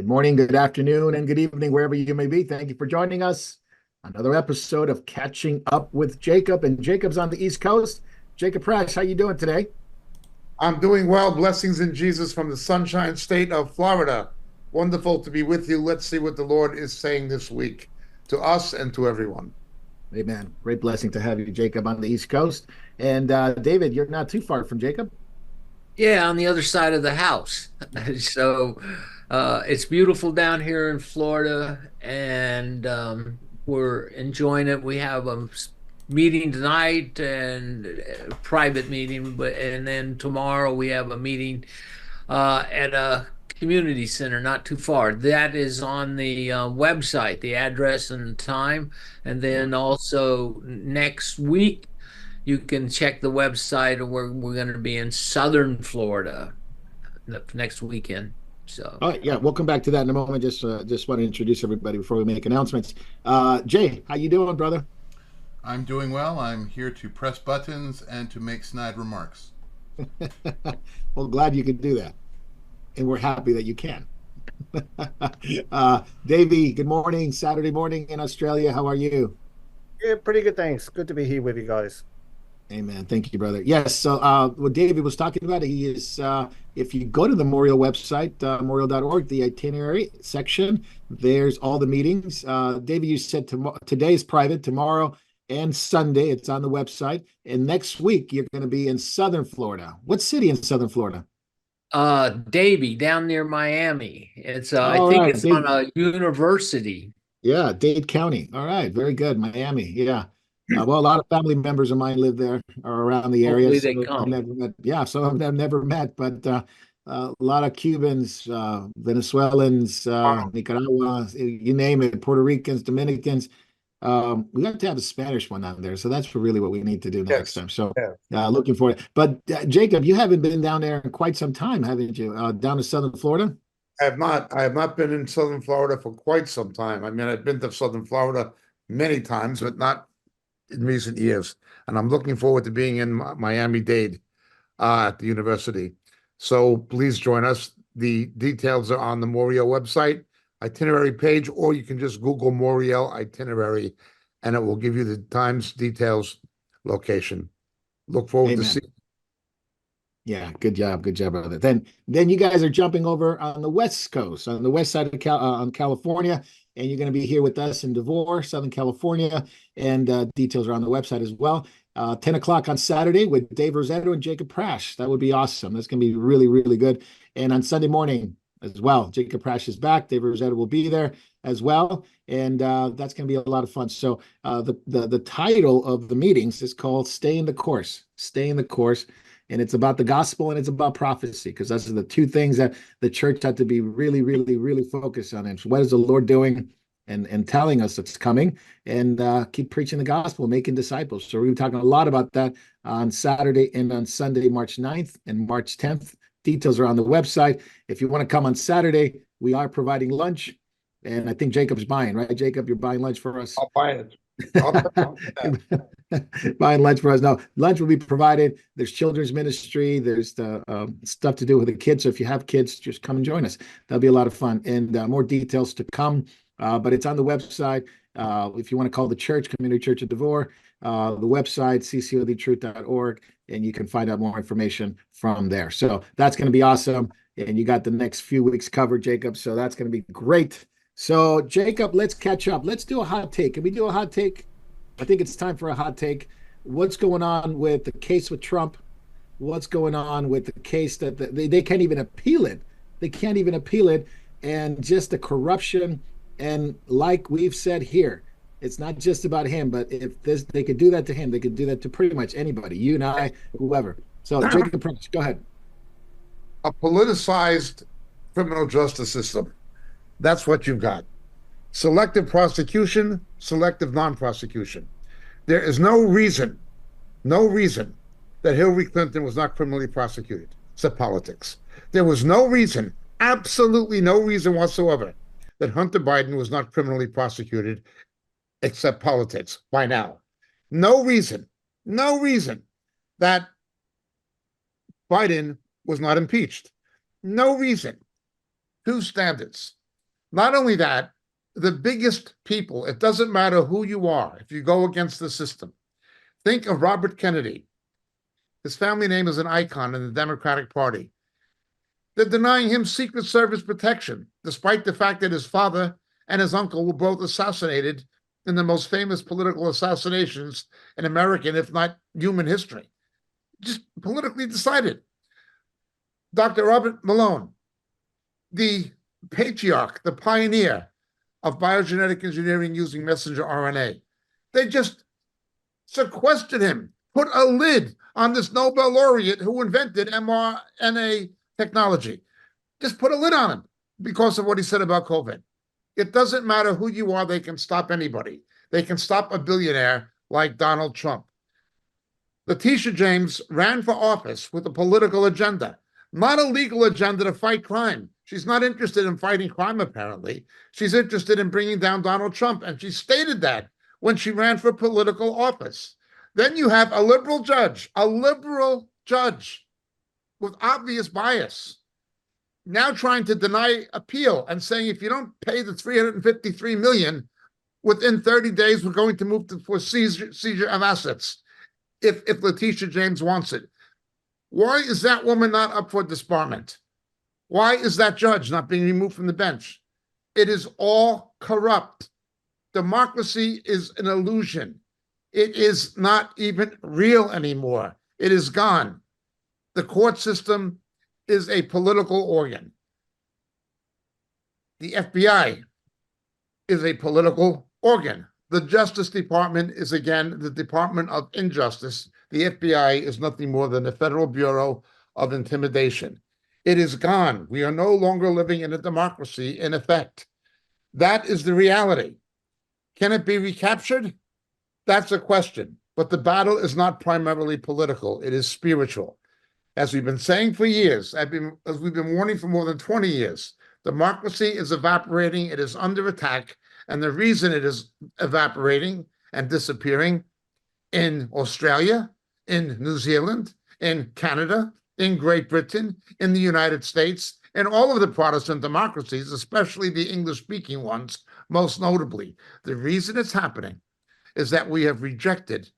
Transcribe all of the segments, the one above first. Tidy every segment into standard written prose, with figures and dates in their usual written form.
morning, good afternoon, and good evening, wherever you may be. Thank you for joining us. Another episode of Catching Up with Jacob, and Jacob's on the East Coast. Jacob Prash, how you doing today? I'm doing well. Blessings in Jesus from the Sunshine State of Florida. Wonderful to be with you. Let's see what the Lord is saying this week to us and to everyone. Amen. Great blessing to have you, Jacob, on the East Coast. And David, you're not too far from Jacob. Yeah, on the other side of the house. So it's beautiful down here in Florida, and we're enjoying it. We have a meeting tonight and a private meeting, and then tomorrow we have a meeting at a community center not too far. That is on the website, the address and time, and then also next week you can check the website. We're going to be in Southern Florida next weekend. So, All right, yeah, we'll come back to that in a moment. Just want to introduce everybody before we make announcements. Jay, how you doing, brother? I'm doing well. I'm here to press buttons and to make snide remarks. Well, glad you could do that, and we're happy that you can. Davey, good morning. Saturday morning in Australia. How are you? Yeah, pretty good. Thanks. Good to be here with you guys. Amen. Thank you, brother. Yes. So, what David was talking about, he is, if you go to the Memorial website, memorial.org, the itinerary section, there's all the meetings. David, you said today is private, tomorrow and Sunday, it's on the website. And next week, you're going to be in Southern Florida. What city in Southern Florida? Davie, down near Miami. It's I All think right. it's on a university. Yeah, Dade County. All right. Very good. Miami. Yeah. Well, a lot of family members of mine live there or around the area. Hopefully So they I've come. never met. Yeah, some of them never met, but a lot of Cubans, Venezuelans, Nicaragua, you name it, Puerto Ricans, Dominicans. We have to have a Spanish one out there, so that's really what we need to do next Yes. time. So, Yeah. looking for it. But Jacob, you haven't been down there in quite some time, haven't you? Down to Southern Florida? I have not. I have not been in Southern Florida for quite some time. I mean, I've been to Southern Florida many times, but not in recent years. And I'm looking forward to being in Miami-Dade at the university. So please join us. The details are on the Moriel website itinerary page, or you can just Google Moriel itinerary, and it will give you the times, details, location. Look forward to Amen. seeing. Yeah, good job, brother. Then you guys are jumping over on the West Coast, on the west side of on California, and you're going to be here with us in Devore, Southern California, and details are on the website as well. 10 o'clock on Saturday with Dave Rosetto and Jacob Prash. That would be awesome. That's going to be really, really good. And on Sunday morning as well, Jacob Prash is back. Dave Rosetto will be there as well, and that's going to be a lot of fun. So the title of the meetings is called "Stay in the Course." Stay in the course. And it's about the gospel and it's about prophecy, because those are the two things that the church had to be really, really, really focused on. And what is the Lord doing and telling us it's coming, and keep preaching the gospel, making disciples. So we're going to be talking a lot about that on Saturday and on Sunday, March 9th and March 10th. Details are on the website. If you want to come on Saturday, we are providing lunch. And I think Jacob's buying, right? Jacob, you're buying lunch for us. I'll buy it. I'll Buying lunch for us. No, lunch will be provided. There's children's ministry. There's the stuff to do with the kids. So if you have kids, just come and join us. That'll be a lot of fun. And more details to come. But it's on the website. If you want to call the church, Community Church of Devore, the website, ccodtruth.org, and you can find out more information from there. So that's going to be awesome. And you got the next few weeks covered, Jacob. So that's going to be great. So, Jacob, let's catch up. Let's do a hot take. Can we do a hot take? I think it's time for a hot take. What's going on with the case with Trump? What's going on with the case that they can't even appeal it? They can't even appeal it. And just the corruption. And like we've said here, it's not just about him, but if they could do that to him, they could do that to pretty much anybody, you and I, whoever. So, Jacob Prince, go ahead. A politicized criminal justice system. That's what you've got. Selective prosecution, selective non-prosecution. There is no reason that Hillary Clinton was not criminally prosecuted, except politics. There was no reason, absolutely no reason whatsoever, that Hunter Biden was not criminally prosecuted, except politics by now. No reason that Biden was not impeached. No reason. Two standards. Not only that, the biggest people, it doesn't matter who you are, if you go against the system. Think of Robert Kennedy. His family name is an icon in the Democratic Party. They're denying him Secret Service protection, despite the fact that his father and his uncle were both assassinated in the most famous political assassinations in American, if not human history. Just politically decided. Dr. Robert Malone, the patriarch, the pioneer of biogenetic engineering using messenger RNA, they just sequestered him, put a lid on this Nobel laureate who invented mRNA technology. Just put a lid on him because of what he said about COVID. It doesn't matter who you are, they can stop anybody. They can stop a billionaire like Donald Trump. Letitia James ran for office with a political agenda, not a legal agenda to fight crime. She's not interested in fighting crime, apparently. She's interested in bringing down Donald Trump, and she stated that when she ran for political office. Then you have a liberal judge with obvious bias, now trying to deny appeal and saying if you don't pay the $353 million within 30 days, we're going to move for seizure of assets if Letitia James wants it. Why is that woman not up for disbarment? Why is that judge not being removed from the bench? It is all corrupt. Democracy is an illusion. It is not even real anymore. It is gone. The court system is a political organ. The FBI is a political organ. The Justice Department is, again, the Department of Injustice. The FBI is nothing more than the Federal Bureau of Intimidation. It is gone. We are no longer living in a democracy, in effect. That is the reality. Can it be recaptured? That's a question. But the battle is not primarily political. It is spiritual. As we've been saying for years, as we've been warning for more than 20 years, democracy is evaporating. It is under attack. And the reason it is evaporating and disappearing in Australia, in New Zealand, in Canada, in Great Britain, in the United States, in all of the Protestant democracies, especially the English-speaking ones, most notably. The reason it's happening is that we have rejected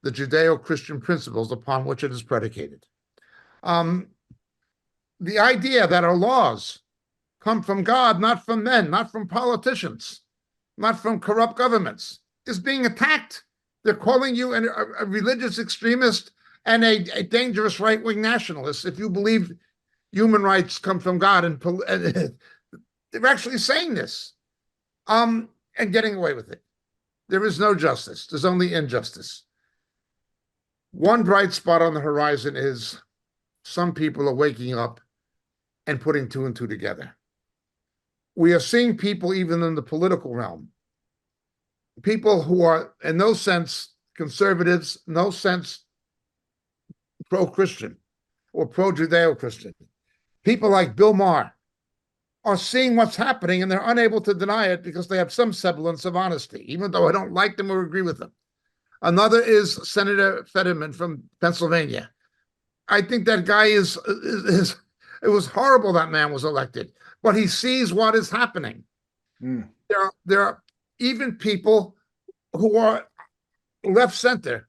the Judeo-Christian principles upon which it is predicated. The idea that our laws come from God, not from men, not from politicians, not from corrupt governments, is being attacked. They're calling you a religious extremist and a dangerous right-wing nationalist if you believe human rights come from God. And they're actually saying this and getting away with it. There is no justice. There's only injustice. One bright spot on the horizon is some people are waking up and putting two and two together. We are seeing people, even in the political realm, people who are in no sense conservatives, no sense pro-Christian or pro-Judeo-Christian. People like Bill Maher are seeing what's happening and they're unable to deny it because they have some semblance of honesty, even though I don't like them or agree with them. Another is Senator Fetterman from Pennsylvania. I think that guy it was horrible that man was elected, but he sees what is happening. There are even people who are left center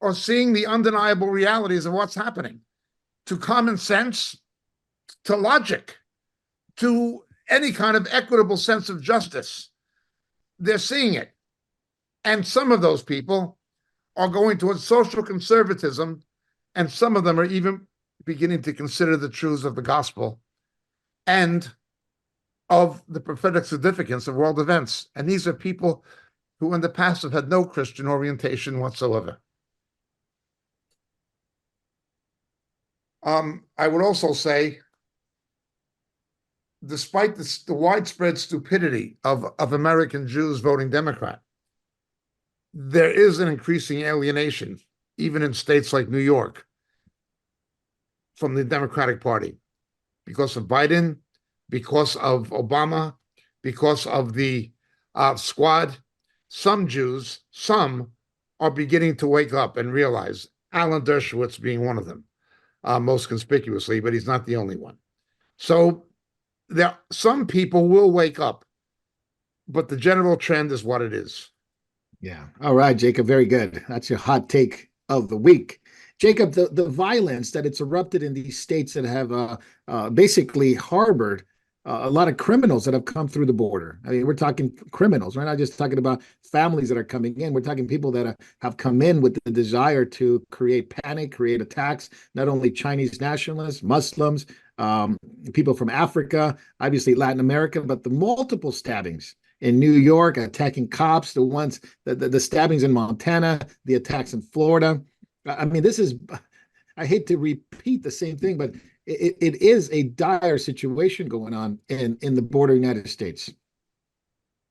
are seeing the undeniable realities of what's happening, to common sense, to logic, to any kind of equitable sense of justice. They're seeing it. And some of those people are going towards social conservatism, and some of them are even beginning to consider the truths of the gospel and of the prophetic significance of world events. And these are people who in the past have had no Christian orientation whatsoever. I would also say, despite the widespread stupidity of American Jews voting Democrat, there is an increasing alienation, even in states like New York, from the Democratic Party because of Biden, because of Obama, because of the squad. Some Jews, some are beginning to wake up and realize, Alan Dershowitz being one of them, most conspicuously, but he's not the only one. So some people will wake up, but the general trend is what it is. Yeah. All right, Jacob. Very good. That's your hot take of the week. Jacob, the violence that it's erupted in these states that have basically harbored a lot of criminals that have come through the border. I mean, we're talking criminals. We're not just talking about families that are coming in. We're talking people that have come in with the desire to create panic, create attacks, not only Chinese nationalists, Muslims, people from Africa, obviously Latin America, but the multiple stabbings in New York, attacking cops, the stabbings in Montana, the attacks in Florida. I mean, I hate to repeat the same thing, but it is a dire situation going on in the border United States.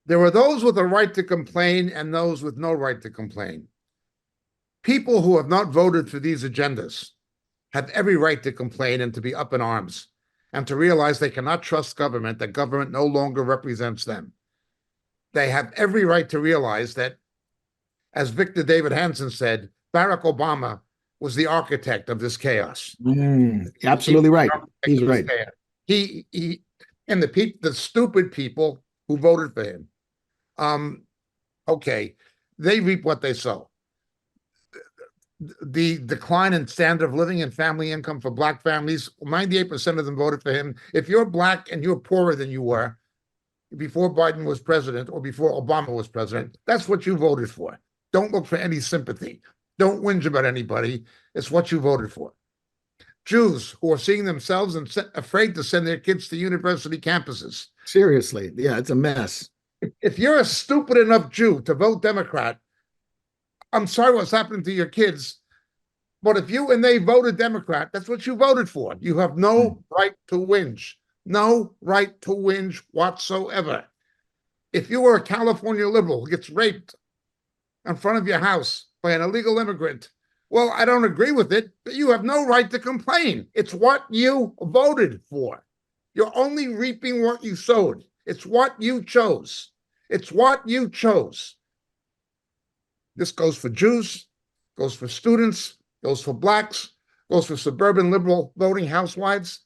There are those with a right to complain and those with no right to complain. People who have not voted for these agendas have every right to complain and to be up in arms and to realize they cannot trust government, that government no longer represents them. They have every right to realize that, as Victor David Hansen said, Barack Obama was the architect of this chaos. Absolutely right. He's right. He and the stupid people who voted for him. Okay, they reap what they sow. The decline in standard of living and family income for Black families, 98% of them voted for him. If you're Black and you're poorer than you were before Biden was president or before Obama was president, that's what you voted for. Don't look for any sympathy. Don't whinge about anybody. It's what you voted for. Jews who are seeing themselves and afraid to send their kids to university campuses. Seriously. Yeah, it's a mess. If you're a stupid enough Jew to vote Democrat, I'm sorry what's happening to your kids, but if you and they voted Democrat, that's what you voted for. You have no right to whinge. No right to whinge whatsoever. If you were a California liberal who gets raped in front of your house by an illegal immigrant, well, I don't agree with it, but you have no right to complain. It's what you voted for. You're only reaping what you sowed. It's what you chose. It's what you chose. This goes for Jews, goes for students, goes for Blacks, goes for suburban liberal voting housewives.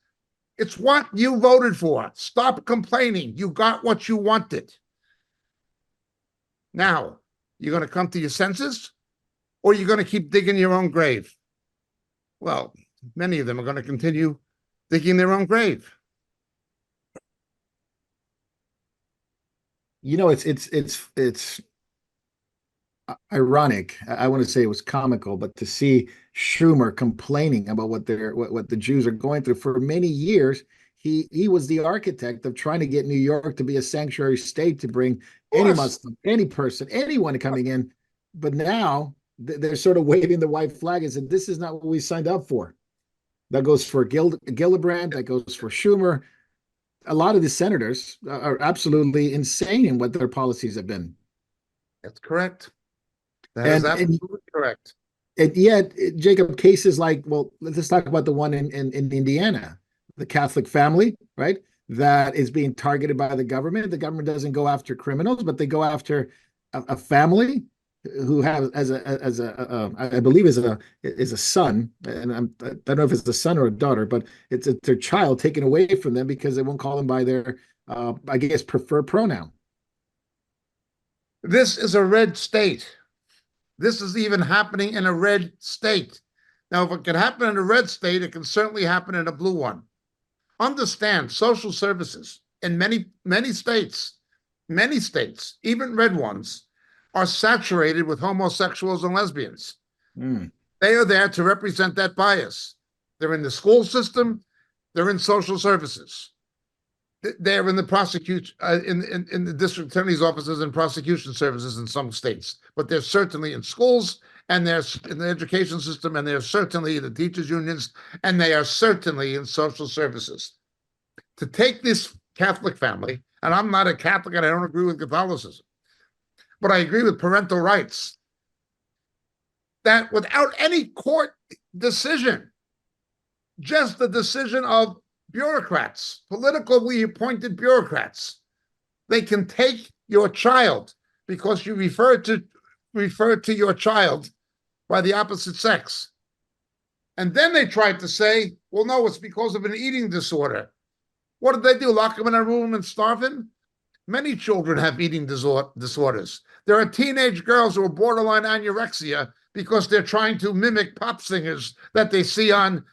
It's what you voted for. Stop complaining. You got what you wanted. Now, you're going to come to your senses, or you're going to keep digging your own grave? Well, many of them are going to continue digging their own grave. You know, it's ironic. I want to say it was comical, but to see Schumer complaining about what the Jews are going through for many years, he was the architect of trying to get New York to be a sanctuary state to bring any Muslim, any person, anyone coming in. But now they're sort of waving the white flag and said, this is not what we signed up for. That goes for Gillibrand, that goes for Schumer. A lot of the senators are absolutely insane in what their policies have been. That's correct. That is absolutely correct. And yet, Jacob, cases like, well, let's talk about the one in Indiana, the Catholic family, right? That is being targeted by the government. The government doesn't go after criminals, but they go after a family who has I believe is a son, and I don't know if it's a son or a daughter, but it's their child taken away from them because they won't call them by their I guess preferred pronoun. This is a red state. This is even happening in a red state. Now, if it can happen in a red state, it can certainly happen in a blue one. Understand, social services in many states, even red ones, are saturated with homosexuals and lesbians. They are there to represent that bias. They're in the school system. They're in social services. They're in the prosecution, in the district attorney's offices and prosecution services in some states. But they're certainly in schools, and they're in the education system, and they're certainly in the teachers' unions, and they are certainly in social services. To take this Catholic family, and I'm not a Catholic and I don't agree with Catholicism, but I agree with parental rights, that without any court decision, just the decision of bureaucrats, politically appointed bureaucrats, they can take your child because you refer to your child by the opposite sex. And then they tried to say, well, no, it's because of an eating disorder. What did they do? Lock them in a room and starve them? Many children have eating disorders. There are teenage girls who are borderline anorexia because they're trying to mimic pop singers that they see on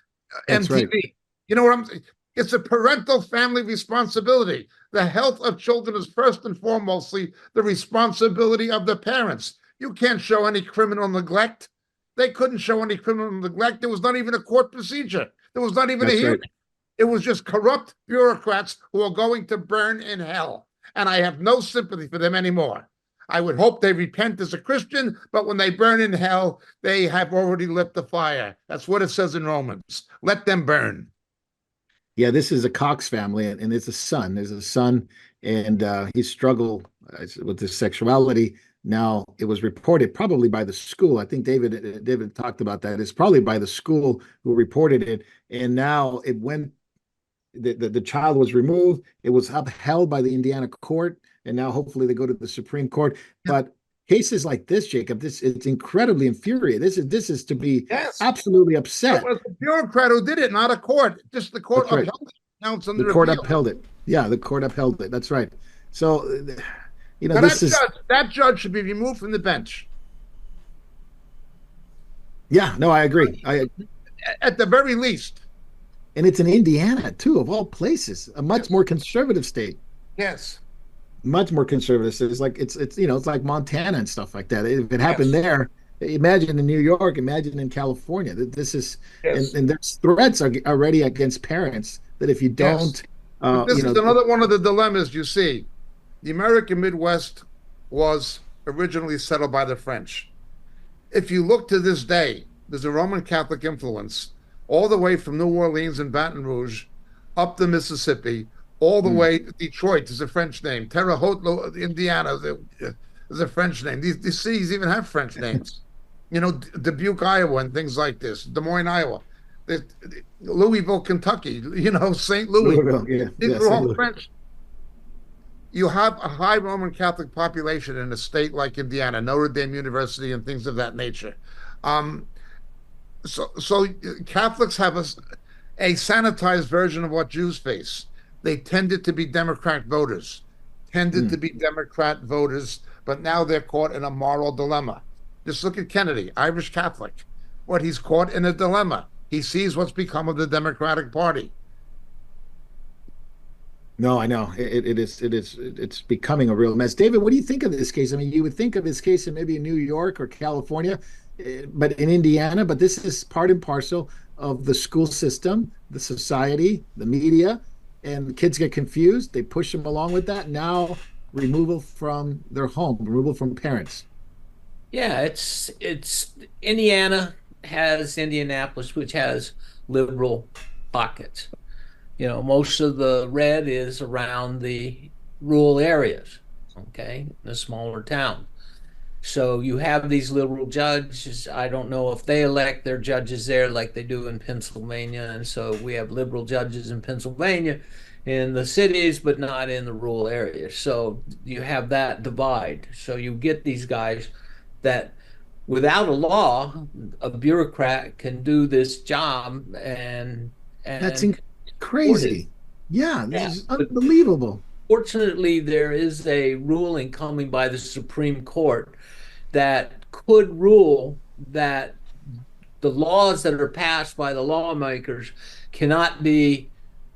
That's MTV. right. You know what I'm saying? It's a parental family responsibility. The health of children is first and foremostly the responsibility of the parents. You can't show any criminal neglect. They couldn't show any criminal neglect. There was not even a court procedure. There was not even a That's hearing. right. It was just corrupt bureaucrats who are going to burn in hell. And I have no sympathy for them anymore. I would hope they repent as a Christian, but when they burn in hell, they have already lit the fire. That's what it says in Romans. Let them burn. Yeah, this is a Cox family, and it's a son. There's a son, and he struggled with his sexuality. Now, it was reported probably by the school. I think David talked about that. It's probably by the school who reported it, and now it went. The child was removed. It was upheld by the Indiana court, and now hopefully they go to the Supreme Court. But cases like this, Jacob, it's incredibly infuriating. This is to be absolutely upset. It was the bureaucrat who did it, not a court. Just the court upheld it. Now it's under the court appeal. upheld it. Yeah, the court upheld it. That's right. So, Now that judge should be removed from the bench. Yeah, no, I agree. At the very least. And it's in Indiana, too, of all places, a much more conservative state. Yes. Much more conservative. It's like it's like Montana and stuff like that. If it happened there, imagine in New York, imagine in California. This is and there's threats already against parents that if you don't, this is another one of the dilemmas you see. The American Midwest was originally settled by the French. If you look to this day, there's a Roman Catholic influence all the way from New Orleans and Baton Rouge up the Mississippi, all the way to Detroit is a French name. Terre Haute, Indiana is a French name. These cities even have French names. You know, Dubuque, Iowa, and things like this. Des Moines, Iowa. Louisville, Kentucky. You know, St. Louis. These are all French. You have a high Roman Catholic population in a state like Indiana, Notre Dame University, and things of that nature. So Catholics have a sanitized version of what Jews face. They tended to be Democrat voters, but now they're caught in a moral dilemma. Just look at Kennedy, Irish Catholic. He's caught in a dilemma. He sees what's become of the Democratic Party. No, I know it's becoming a real mess. David, what do you think of this case? I mean, you would think of this case in maybe New York or California, but in Indiana, but this is part and parcel of the school system, the society, the media, and kids get confused. They push them along with that. Now, removal from their home, removal from parents. Yeah, it's Indiana has Indianapolis, which has liberal pockets. You know, most of the red is around the rural areas, okay, the smaller town. So you have these liberal judges. I don't know if they elect their judges there like they do in Pennsylvania. And so we have liberal judges in Pennsylvania in the cities, but not in the rural areas. So you have that divide. So you get these guys that without a law, a bureaucrat can do this job and that's crazy. Yeah, this is unbelievable. Fortunately, there is a ruling coming by the Supreme Court that could rule that the laws that are passed by the lawmakers cannot be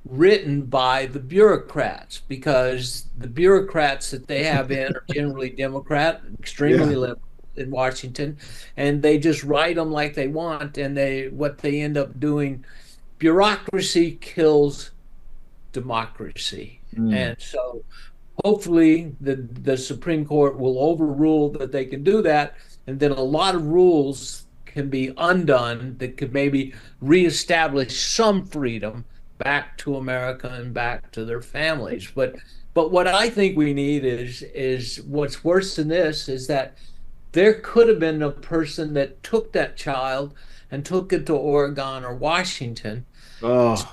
written by the bureaucrats, because the bureaucrats that they have in are generally Democrat, extremely liberal in Washington, and they just write them like they want, and what they end up doing, bureaucracy kills democracy. And so hopefully the Supreme Court will overrule that they can do that, and then a lot of rules can be undone that could maybe reestablish some freedom back to America and back to their families. But what I think we need is what's worse than this is that there could have been a person that took that child and took it to Oregon or Washington to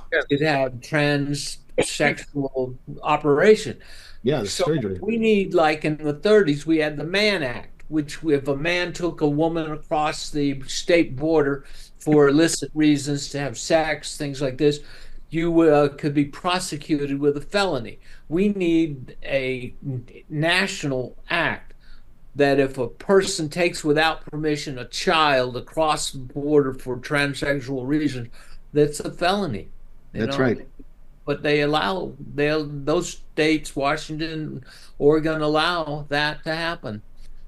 have transsexual operation. Yeah, the surgery. We need, like in the 30s, we had the Mann Act, which if a man took a woman across the state border for illicit reasons to have sex, things like this, you could be prosecuted with a felony. We need a national act that if a person takes without permission a child across the border for transsexual reasons, that's a felony. That's right. But those states, Washington, Oregon, allow that to happen.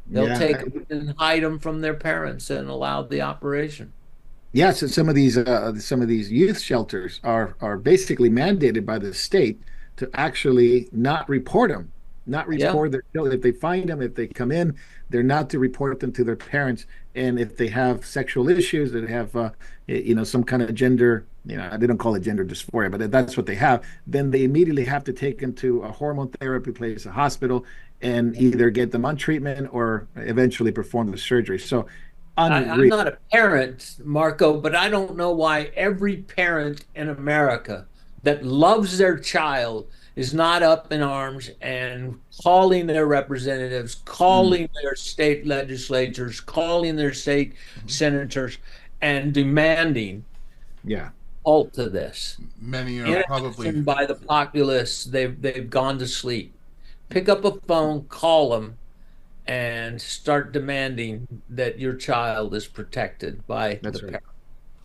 They'll take them and hide them from their parents and allow the operation. Yes, and some of these youth shelters are basically mandated by the state to actually not report them, not report their children. If they find them, if they come in, they're not to report them to their parents. And if they have sexual issues, that have some kind of gender, they don't call it gender dysphoria, but that's what they have, then they immediately have to take them to a hormone therapy place, a hospital, and either get them on treatment or eventually perform the surgery. So I'm not a parent, Marco, but I don't know why every parent in America that loves their child is not up in arms and calling their representatives, calling their state legislatures, calling their state senators, and demanding halt to this. Many are probably by the populace. They've gone to sleep. Pick up a phone, call them, and start demanding that your child is protected by the parent.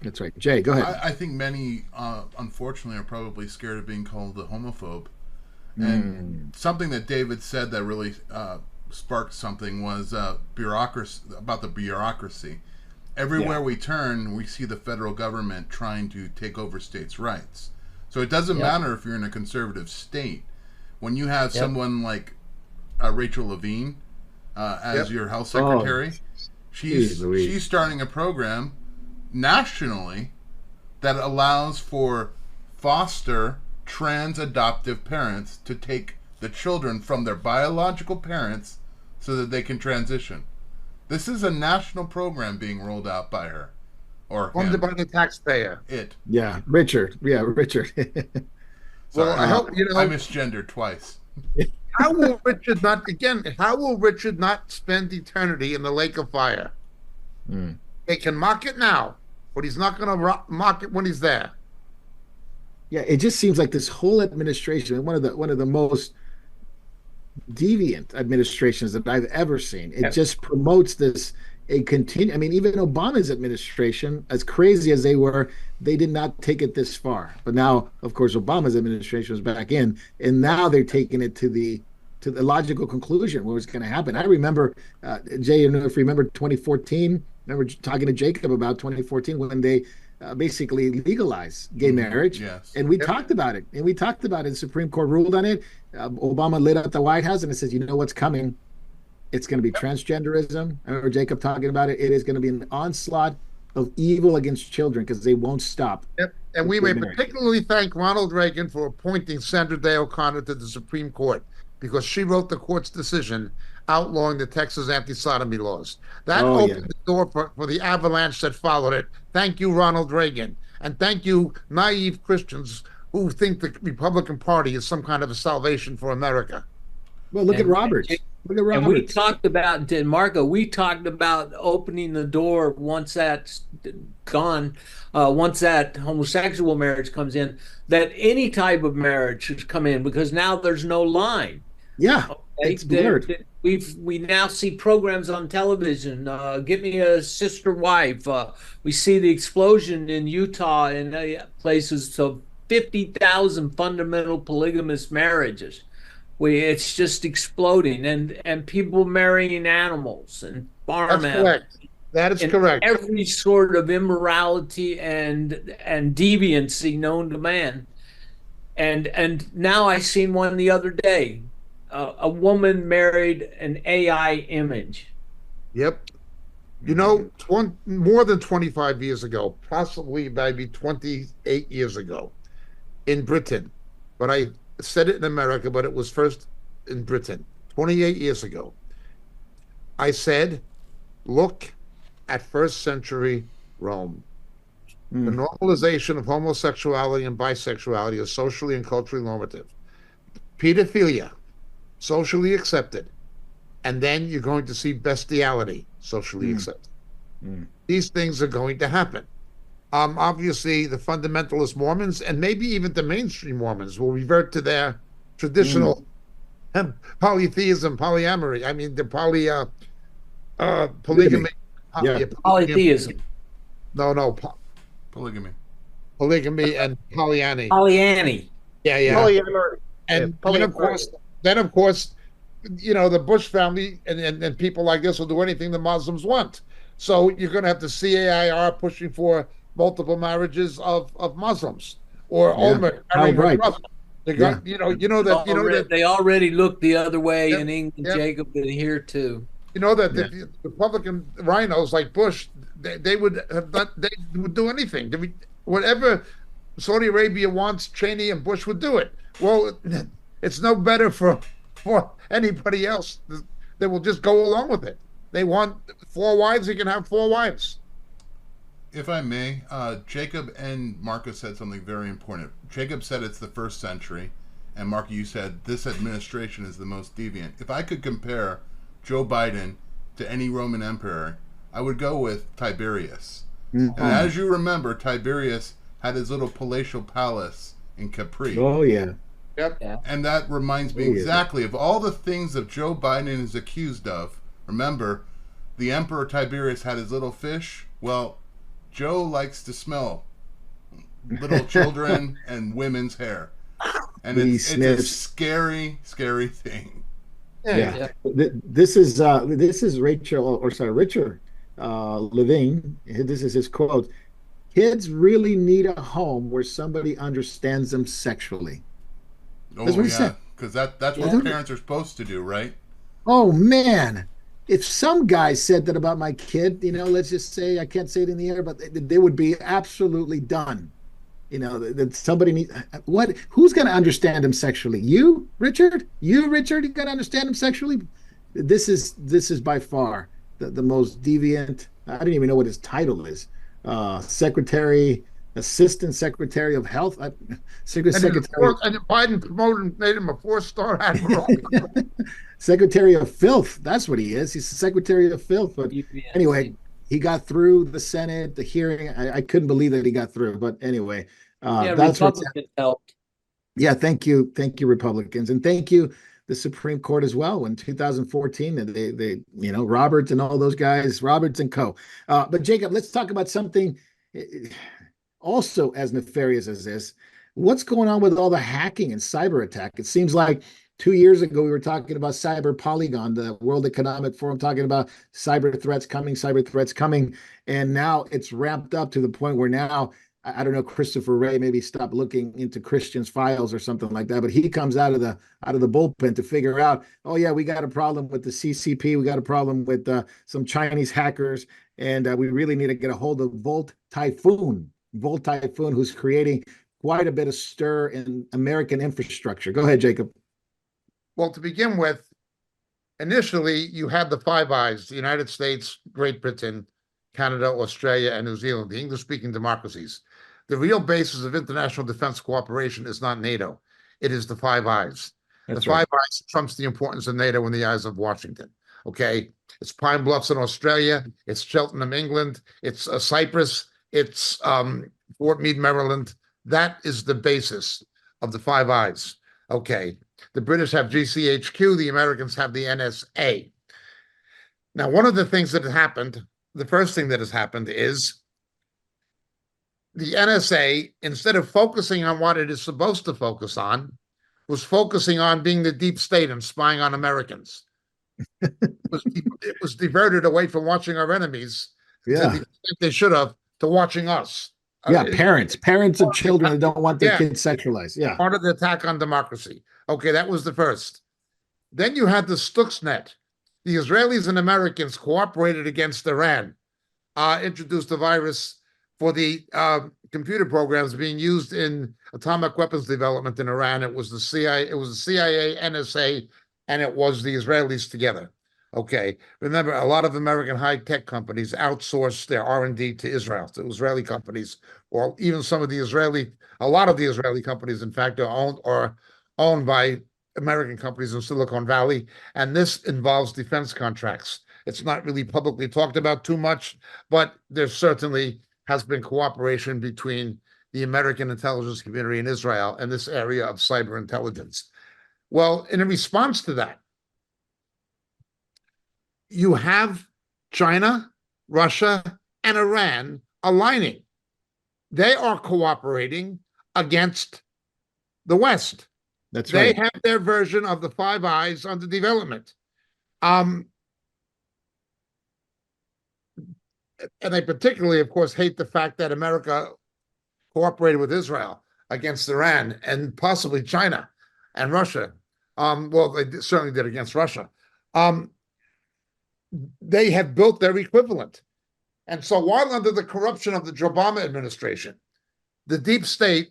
That's right. Jay, go ahead. I think many, unfortunately, are probably scared of being called a homophobe. And something that David said that really sparked something was bureaucracy, about the bureaucracy. Everywhere we turn, we see the federal government trying to take over states' rights. So it doesn't matter if you're in a conservative state. When you have someone like Rachel Levine as your health secretary, she's starting a program nationally that allows for foster trans adoptive parents to take the children from their biological parents so that they can transition. This is a national program being rolled out by her. Or funded by the taxpayer. Richard. Well, I hope I misgendered twice. How will Richard not spend eternity in the lake of fire? They can mock it now, but he's not going to mock it when he's there. Yeah, it just seems like this whole administration, one of the most deviant administrations that I've ever seen. It just promotes this I mean, even Obama's administration, as crazy as they were, they did not take it this far. But now, of course, Obama's administration was back in, and now they're taking it to the logical conclusion what was going to happen. I remember, Jay, if you remember 2014, I remember talking to Jacob about 2014 when they basically legalized gay marriage. And we talked about it. The Supreme Court ruled on it. Obama lit up the White House and it says, you know what's coming? It's going to be transgenderism. I remember Jacob talking about it. It is going to be an onslaught of evil against children because they won't stop. And we may particularly thank Ronald Reagan for appointing Sandra Day O'Connor to the Supreme Court because she wrote the court's decision outlawing the Texas anti-sodomy laws. That opened the door for the avalanche that followed it. Thank you, Ronald Reagan. And thank you, naive Christians who think the Republican Party is some kind of a salvation for America. Well, look at Roberts. And we talked about, Marco, opening the door once that's gone, once that homosexual marriage comes in, that any type of marriage should come in because now there's no line. Yeah, it's blurred. We now see programs on television. Get me a sister wife. We see the explosion in Utah and places of 50,000 fundamental polygamous marriages. It's just exploding, and people marrying animals and farm animals. That is correct. Every sort of immorality and deviancy known to man. And now I seen one the other day. A woman married an AI image. Yep. You know, more than 25 years ago, possibly maybe 28 years ago, in Britain, but I said it in America, but it was first in Britain, 28 years ago. I said, look at first century Rome. The normalization of homosexuality and bisexuality is socially and culturally normative. Pedophilia, socially accepted. And then you're going to see bestiality, socially accepted. These things are going to happen. Obviously, the fundamentalist Mormons and maybe even the mainstream Mormons will revert to their traditional polytheism, polyamory. I mean, the polygamy. Yeah. Polytheism. No, Polygamy. polygamy and polyany. Polyany. Yeah, yeah. Polyamory. And Yeah, then of course, the Bush family and people like this will do anything the Muslims want. So you're going to have the CAIR pushing for multiple marriages of Muslims, or Olmert marrying her brother. They got, They already looked the other way in England, Yep. Jacob, and here too. You know that the Republican rhinos like Bush, they would do anything. Whatever Saudi Arabia wants, Cheney and Bush would do it. Well, it's no better for anybody else. They will just go along with it. They want 4 wives, they can have 4 wives. If I may, Jacob and Marcus said something very important. Jacob said it's the first century, and Mark, you said this administration is the most deviant. If I could compare Joe Biden to any Roman emperor, I would go with Tiberius. Mm-hmm. And as you remember, Tiberius had his little palatial palace in Capri. Oh, yeah. Yep. Yeah. And that reminds me exactly of all the things that Joe Biden is accused of. Remember, the Emperor Tiberius had his little fish. Well, Joe likes to smell little children and women's hair. And it's a scary, scary thing. Yeah. This is Richard Levine. This is his quote. Kids really need a home where somebody understands them sexually. That's what he said. Because that's what parents are supposed to do, right? Oh, man. If some guy said that about my kid, let's just say, I can't say it in the air, but they would be absolutely done. That somebody needs, who's going to understand him sexually? You, Richard? You got to understand him sexually? This is by far the most deviant. I didn't even know what his title is. Assistant Secretary of Health. Secretary. And Biden promoted, made him a 4-star admiral. Secretary of Filth. That's what he is. He's the Secretary of Filth. But anyway, he got through the Senate, the hearing. I couldn't believe that he got through. But anyway, that's what helped. Yeah, thank you, Republicans, and thank you, the Supreme Court as well. In 2014, they Roberts and all those guys, Roberts and co. But Jacob, let's talk about something also as nefarious as this. What's going on with all the hacking and cyber attack? It seems like 2 years ago, we were talking about Cyber Polygon, the World Economic Forum, talking about cyber threats coming. And now it's ramped up to the point where now, I don't know, Christopher Wray maybe stopped looking into Christian's files or something like that. But he comes out of the bullpen to figure out, oh, yeah, we got a problem with the CCP. We got a problem with some Chinese hackers. And we really need to get a hold of Volt Typhoon, who's creating quite a bit of stir in American infrastructure. Go ahead, Jacob. Well, to begin with, initially, you had the Five Eyes, the United States, Great Britain, Canada, Australia, and New Zealand, the English-speaking democracies. The real basis of international defense cooperation is not NATO. It is the Five Eyes. The Five Eyes trumps the importance of NATO in the eyes of Washington. Okay? It's Pine Bluffs in Australia. It's Cheltenham, England. It's Cyprus. It's Fort Meade, Maryland. That is the basis of the Five Eyes. Okay. The British have GCHQ, the Americans have the NSA. Now, one of the things that happened, the first thing that has happened is the NSA, instead of focusing on what it is supposed to focus on, was focusing on being the deep state and spying on Americans. It was diverted away from watching our enemies to the extent they should have, to watching us. Parents of children that don't want their kids sexualized. Yeah. Part of the attack on democracy. Okay, that was the first. Then you had the Stuxnet. The Israelis and Americans cooperated against Iran, introduced a virus for the computer programs being used in atomic weapons development in Iran. It was the CIA, NSA, and it was the Israelis together. Okay, remember, a lot of American high-tech companies outsource their R&D to Israel, to Israeli companies, or even a lot of the Israeli companies, in fact, are owned by American companies in Silicon Valley, and this involves defense contracts. It's not really publicly talked about too much, but there certainly has been cooperation between the American intelligence community and Israel in this area of cyber intelligence. Well, in response to that, you have China, Russia, and Iran aligning. They are cooperating against the West. That's They right. have their version of the Five Eyes under development. And they particularly, of course, hate the fact that America cooperated with Israel against Iran and possibly China and Russia. Well, they certainly did against Russia. They have built their equivalent. And so while under the corruption of the Obama administration, the deep state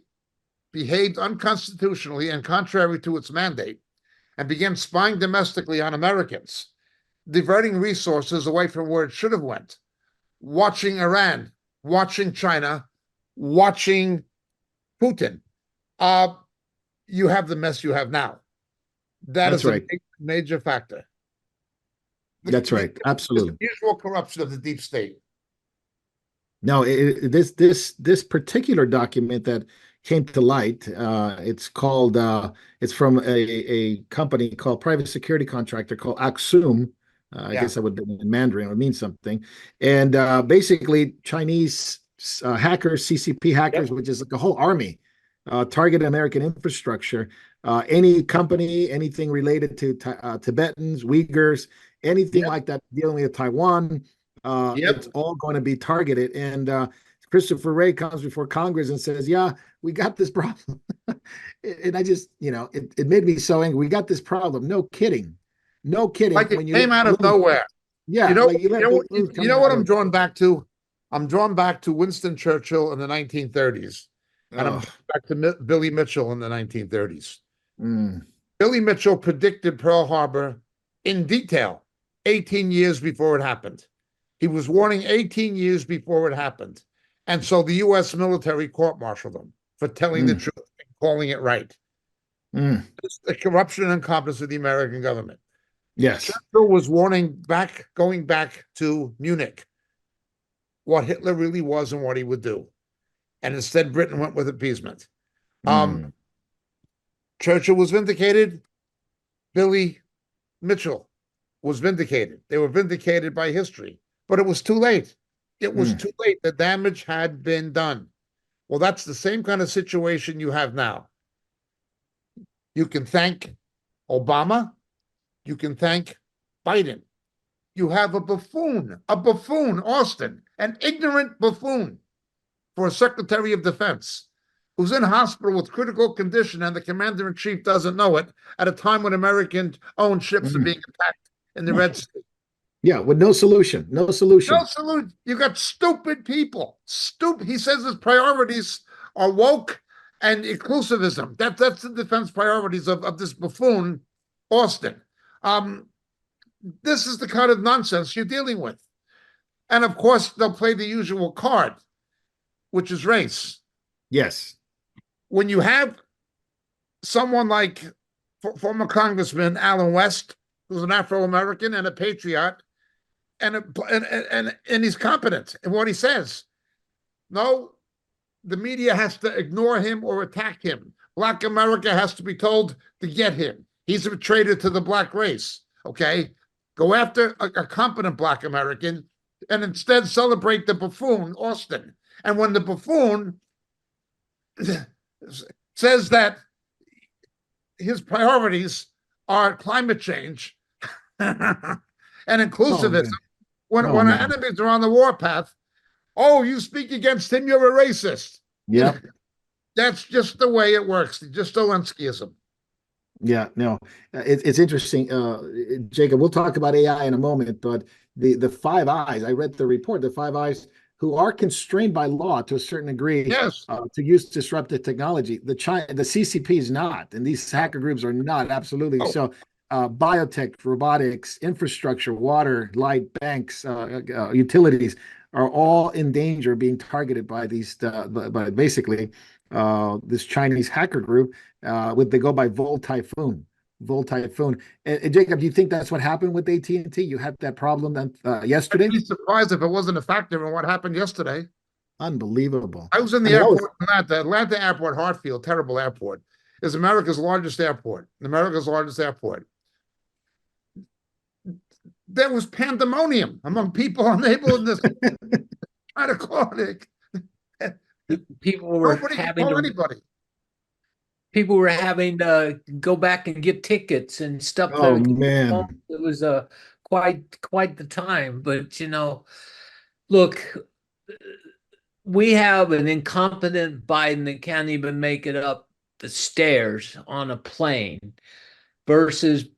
behaved unconstitutionally and contrary to its mandate and began spying domestically on Americans, diverting resources away from where it should have went, watching Iran, watching China, watching Putin. You have the mess you have now. That's right. A major factor. That's right. Absolutely. The usual corruption of the deep state. No, this particular document that came to light, it's called it's from a company called private security contractor called Axum. I guess that would be in Mandarin, it would mean something. And basically Chinese hackers, CCP hackers, which is like a whole army, target American infrastructure. Any company, anything related to Tibetans, Uyghurs, anything like that dealing with Taiwan, it's all going to be targeted. And Christopher Wray comes before Congress and says, yeah, we got this problem. And I just, it made me so angry. We got this problem. No kidding. No kidding. Like it came out of nowhere. Yeah. You know what I'm drawn back to? I'm drawn back to Winston Churchill in the 1930s. And I'm back to Billy Mitchell in the 1930s. Billy Mitchell predicted Pearl Harbor in detail 18 years before it happened. He was warning 18 years before it happened. And so the U.S. military court-martialed him for telling the truth and calling it right. It's the corruption and incompetence of the American government. Yes. Churchill was warning going back to Munich, what Hitler really was and what he would do. And instead, Britain went with appeasement. Churchill was vindicated. Billy Mitchell was vindicated. They were vindicated by history. But it was too late. It was too late. The damage had been done. Well, that's the same kind of situation you have now. You can thank Obama. You can thank Biden. You have a buffoon, Austin, an ignorant buffoon for a Secretary of Defense who's in hospital with critical condition and the commander-in-chief doesn't know it at a time when American-owned ships are being attacked in the Red Sea. Yeah, with no solution. No solution. No solution. You got stupid people. He says his priorities are woke and inclusivism. That's the defense priorities of this buffoon, Austin. This is the kind of nonsense you're dealing with. And of course, they'll play the usual card, which is race. Yes. When you have someone like former Congressman Allen West, who's an Afro-American and a patriot, and he's competent in what he says. No, the media has to ignore him or attack him. Black America has to be told to get him. He's a traitor to the black race, okay? Go after a competent Black American and instead celebrate the buffoon, Austin. And when the buffoon says that his priorities are climate change and inclusivism, when our enemies are on the warpath, you speak against him, you're a racist. Yeah. That's just the way it works. Just Zelenskyism. Yeah, no, it's interesting. Jacob, we'll talk about AI in a moment, but the Five Eyes, I read the report, the Five Eyes who are constrained by law to a certain degree to use disruptive technology. The CCP is not, and these hacker groups are not, absolutely. So biotech, robotics, infrastructure, water, light, banks, utilities are all in danger of being targeted by these, by basically this Chinese hacker group. They go by Vol Typhoon. And Jacob, do you think that's what happened with AT&T? You had that problem yesterday? I'd be surprised if it wasn't a factor in what happened yesterday. Unbelievable. I was in I the mean, that was airport in Atlanta. Atlanta Airport, Hartfield, terrible airport, is America's largest airport. America's largest airport. There was pandemonium among people unable in this kind of clinic. People were Nobody could having call to anybody. people were having to go back and get tickets and stuff oh to get home. man. It was quite the time. But look, we have an incompetent Biden that can't even make it up the stairs on a plane versus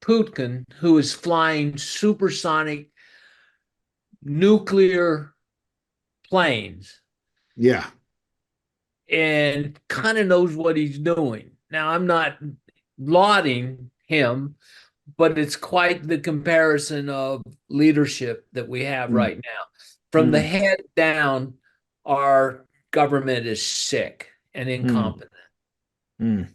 Putin, who is flying supersonic nuclear planes Yeah. and kind of knows what he's doing. Now, I'm not lauding him, but it's quite the comparison of leadership that we have Mm. right now. From the head down, our government is sick and incompetent. Mm.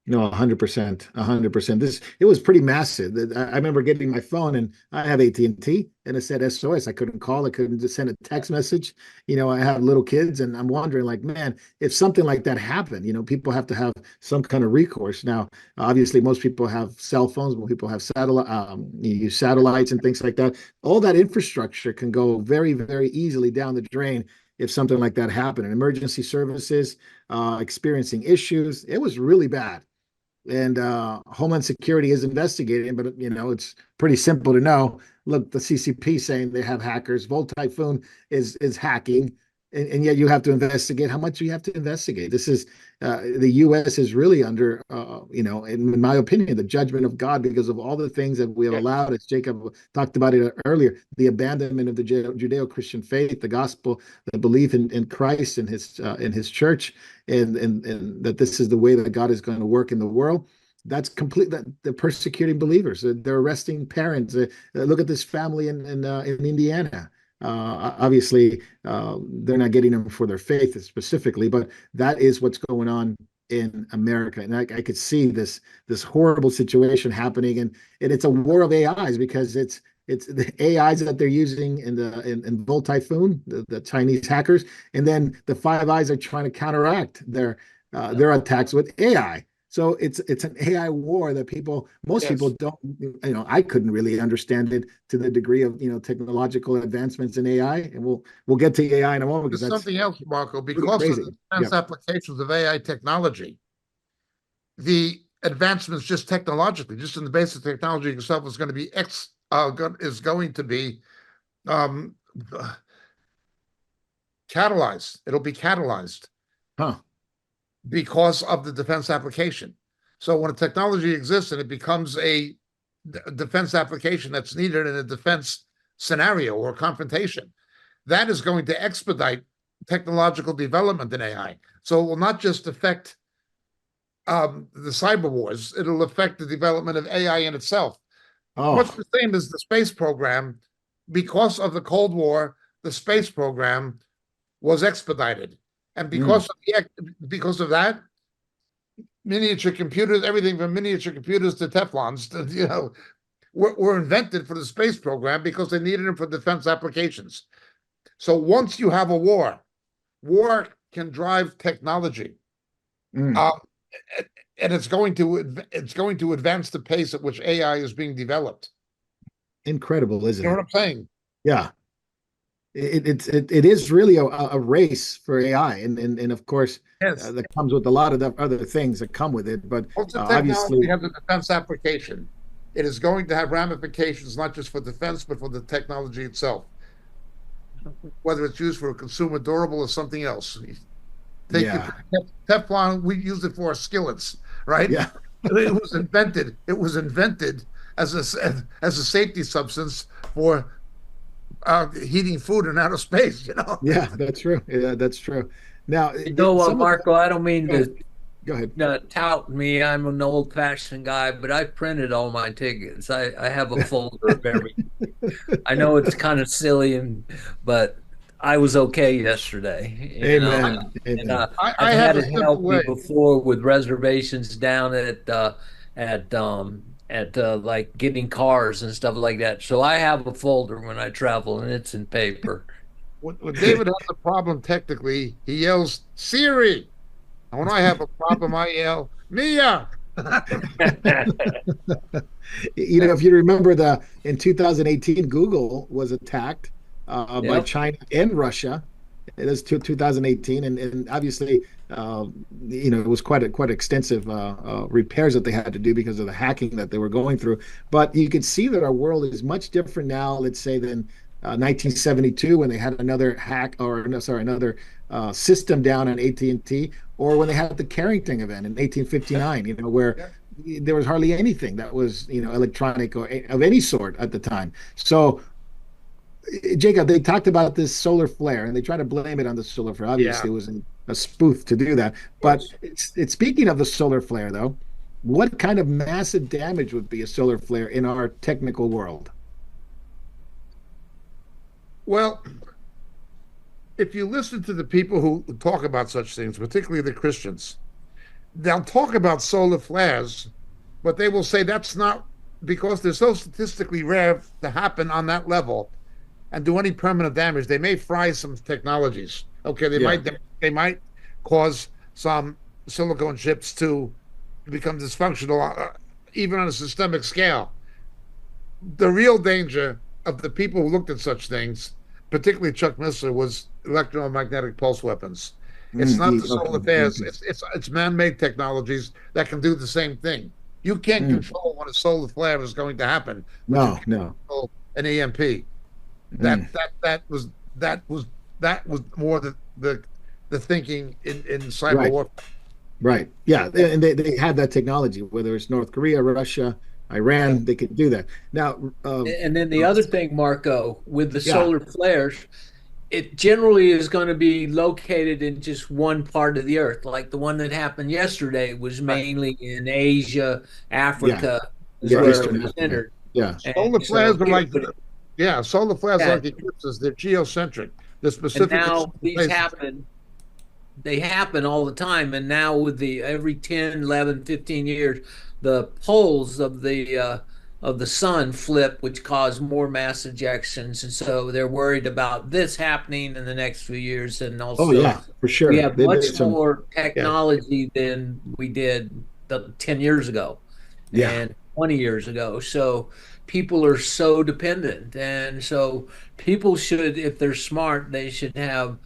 No, 100%, 100%. It was pretty massive. I remember getting my phone, and I have AT&T, and it said SOS. I couldn't call. I couldn't just send a text message. I have little kids, and I'm wondering, like, man, if something like that happened, people have to have some kind of recourse. Now, obviously, most people have cell phones. Most people have satellite, you use satellites and things like that. All that infrastructure can go very, very easily down the drain if something like that happened. And emergency services experiencing issues. It was really bad. And Homeland Security is investigating, but it's pretty simple to know. Look, the CCP saying they have hackers. Volt Typhoon is hacking, and yet you have to investigate. How much do you have to investigate? This is the U.S. is really under, in my opinion, the judgment of God because of all the things that we have allowed. As Jacob talked about it earlier, the abandonment of the Judeo-Christian faith, the gospel, the belief in Christ and his church, and that this is the way that God is going to work in the world. That's complete. That they're persecuting believers. They're arresting parents. Look at this family in Indiana. Obviously, they're not getting them for their faith specifically, but that is what's going on in America. And I could see this horrible situation happening, and it's a war of AIs because it's the AIs that they're using in Volt Typhoon, the Chinese hackers, and then the Five Eyes are trying to counteract their attacks with AI. So it's an AI war that most people don't, I couldn't really understand it to the degree of, technological advancements in AI. And we'll get to AI in a moment because There's that's something else, Marco, pretty because of crazy. the advanced applications of AI technology, the advancements just technologically, just in the basic technology itself is going to be catalyzed. It'll be catalyzed. Huh. Because of the defense application. So when a technology exists and it becomes a defense application that's needed in a defense scenario or confrontation, that is going to expedite technological development in AI. So it will not just affect the cyber wars, it'll affect the development of AI in itself. Oh. Much the same as the space program. Because of the Cold War, the space program was expedited. And because of that, miniature computers, everything from miniature computers to Teflons, were invented for the space program because they needed them for defense applications. So once you have a war can drive technology, and it's going to advance the pace at which AI is being developed. Incredible, isn't it? You know what I'm saying? Yeah. It is really a race for AI, and of course that comes with a lot of the other things that come with it. But obviously, we have the defense application. It is going to have ramifications not just for defense, but for the technology itself. Whether it's used for a consumer durable or something else. Teflon, we use it for our skillets, right? Yeah. It was invented as a safety substance for heating food in outer space, Yeah, that's true. Yeah, that's true. Now, Marco, I don't mean to go ahead. Tout me. I'm an old-fashioned guy, but I printed all my tickets. I have a folder of everything. I know it's kind of silly, but I was okay yesterday. Amen. And I've had it help me before with reservations down at like getting cars and stuff like that. So I have a folder when I travel, and it's in paper. when David has a problem technically, he yells Siri. And when I have a problem, I yell Mia. If you remember in 2018, Google was attacked by Yep. China and Russia. It is 2018, and obviously, it was quite extensive repairs that they had to do because of the hacking that they were going through. But you can see that our world is much different now, let's say, than 1972 when they had another hack, or no, sorry, another system down on AT&T, or when they had the Carrington event in 1859. Where there was hardly anything that was electronic or of any sort at the time. So Jacob, they talked about this solar flare, and they try to blame it on the solar flare. Obviously, it was a spoof to do that. But it's speaking of the solar flare, though, what kind of massive damage would be a solar flare in our technical world? Well, if you listen to the people who talk about such things, particularly the Christians, they'll talk about solar flares, but they will say that's not, because they're so statistically rare to happen on that level and do any permanent damage. They may fry some technologies. Okay, they might cause some silicon chips to become dysfunctional, even on a systemic scale. The real danger of the people who looked at such things, particularly Chuck Missler, was electromagnetic pulse weapons. It's not the solar flares. It's man-made technologies that can do the same thing. You can't control when a solar flare is going to happen. No. An EMP. That was more the thinking in cyber warfare. Right. Yeah, and they had that technology, whether it's North Korea, Russia, Iran, they could do that. Now, and then the other thing, Marco, with the solar flares, it generally is going to be located in just one part of the earth. Like the one that happened yesterday was mainly in Asia, Africa, is where it was centered. Yeah. Solar flares are like solar flares are like eclipses. They're geocentric. They're specific. And now these happen. They happen all the time. And now with every 10, 11, 15 years, the poles of the sun flip, which cause more mass ejections, and so they're worried about this happening in the next few years. And also, for sure, we have much more technology than we did 10 years ago and 20 years ago. So people are so dependent, and so people should, if they're smart, they should have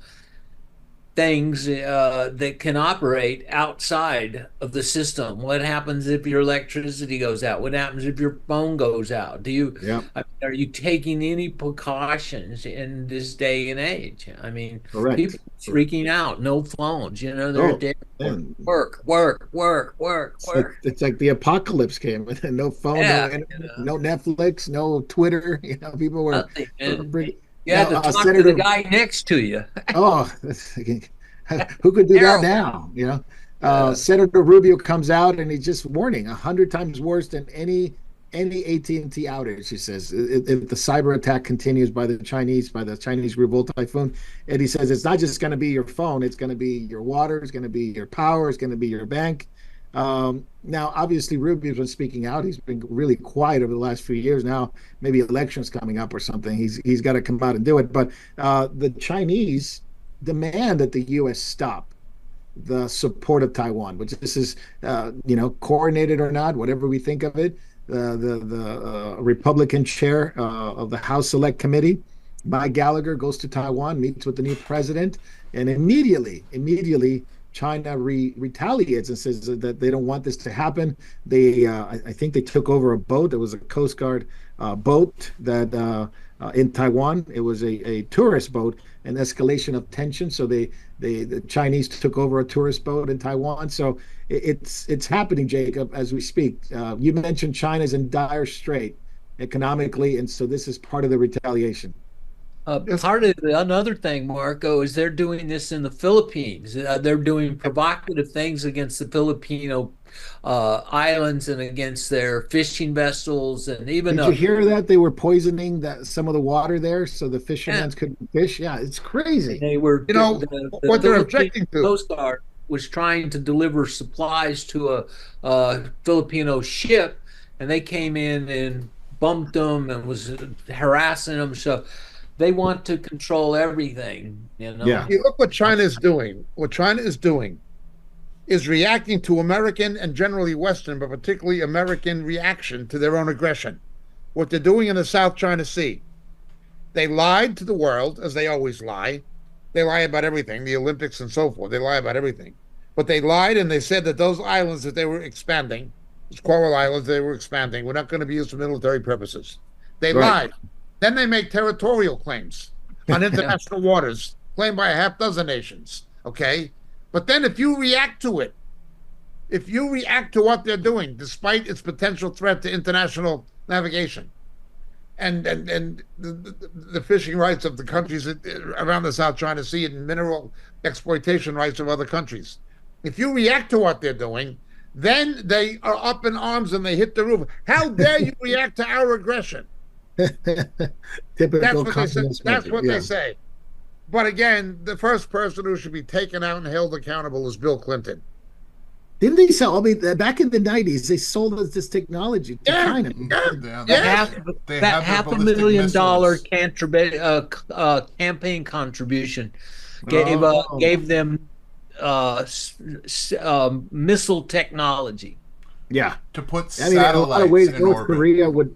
things that can operate outside of the system. What happens if your electricity goes out? What happens if your phone goes out? Are you taking any precautions in this day and age? I mean, people freaking out, no phones, they're dead. Work. It's like the apocalypse came with no phone, no Netflix, no Twitter. People were you had to talk to the guy next to you. Who could do that now? Senator Rubio comes out and he's just warning 100 times worse than any AT&T outage. He says if the cyber attack continues by the Chinese revolt typhoon, and he says it's not just going to be your phone, it's going to be your water, it's going to be your power, it's going to be your bank. Now, obviously, Rubio's been speaking out. He's been really quiet over the last few years. Now, maybe elections coming up or something. He's got to come out and do it. But the Chinese demand that the U.S. stop the support of Taiwan, which this is, coordinated or not, whatever we think of it. The Republican chair of the House Select Committee, Mike Gallagher, goes to Taiwan, meets with the new president, and immediately China retaliates and says that they don't want this to happen. I think they took over a boat. There was a Coast Guard boat that in Taiwan. It was a tourist boat, an escalation of tension. So the Chinese took over a tourist boat in Taiwan. So it's happening, Jacob, as we speak. You mentioned China's in dire strait economically, and so this is part of the retaliation. Part of another thing, Marco, is they're doing this in the Philippines. They're doing provocative things against the Filipino islands and against their fishing vessels, and even did you hear that they were poisoning some of the water there so the fishermen couldn't fish? Yeah, it's crazy. They were, what they're objecting to. Coast Guard was trying to deliver supplies to a Filipino ship, and they came in and bumped them and was harassing them. So they want to control everything, you know? Yeah. You look what China is doing. What China is doing is reacting to American and generally Western, but particularly American reaction to their own aggression. What they're doing in the South China Sea. They lied to the world, as they always lie. They lie about everything, the Olympics and so forth. They lie about everything. But they lied and they said that those islands that they were expanding, those coral islands they were expanding, were not going to be used for military purposes. They lied. Then they make territorial claims on international waters, claimed by a half dozen nations. Okay? But then if you react to it, if you react to what they're doing, despite its potential threat to international navigation, and the fishing rights of the countries around the South China Sea and mineral exploitation rights of other countries. If you react to what they're doing, then they are up in arms and they hit the roof. How dare you react to our aggression? Typical That's what they say. But again, the first person who should be taken out and held accountable is Bill Clinton. Didn't they sell? I mean, back in the 90s, they sold us this technology to China. $500,000 campaign contribution gave them missile technology. Yeah, to put I mean, in a lot of ways, in North orbit. Korea would.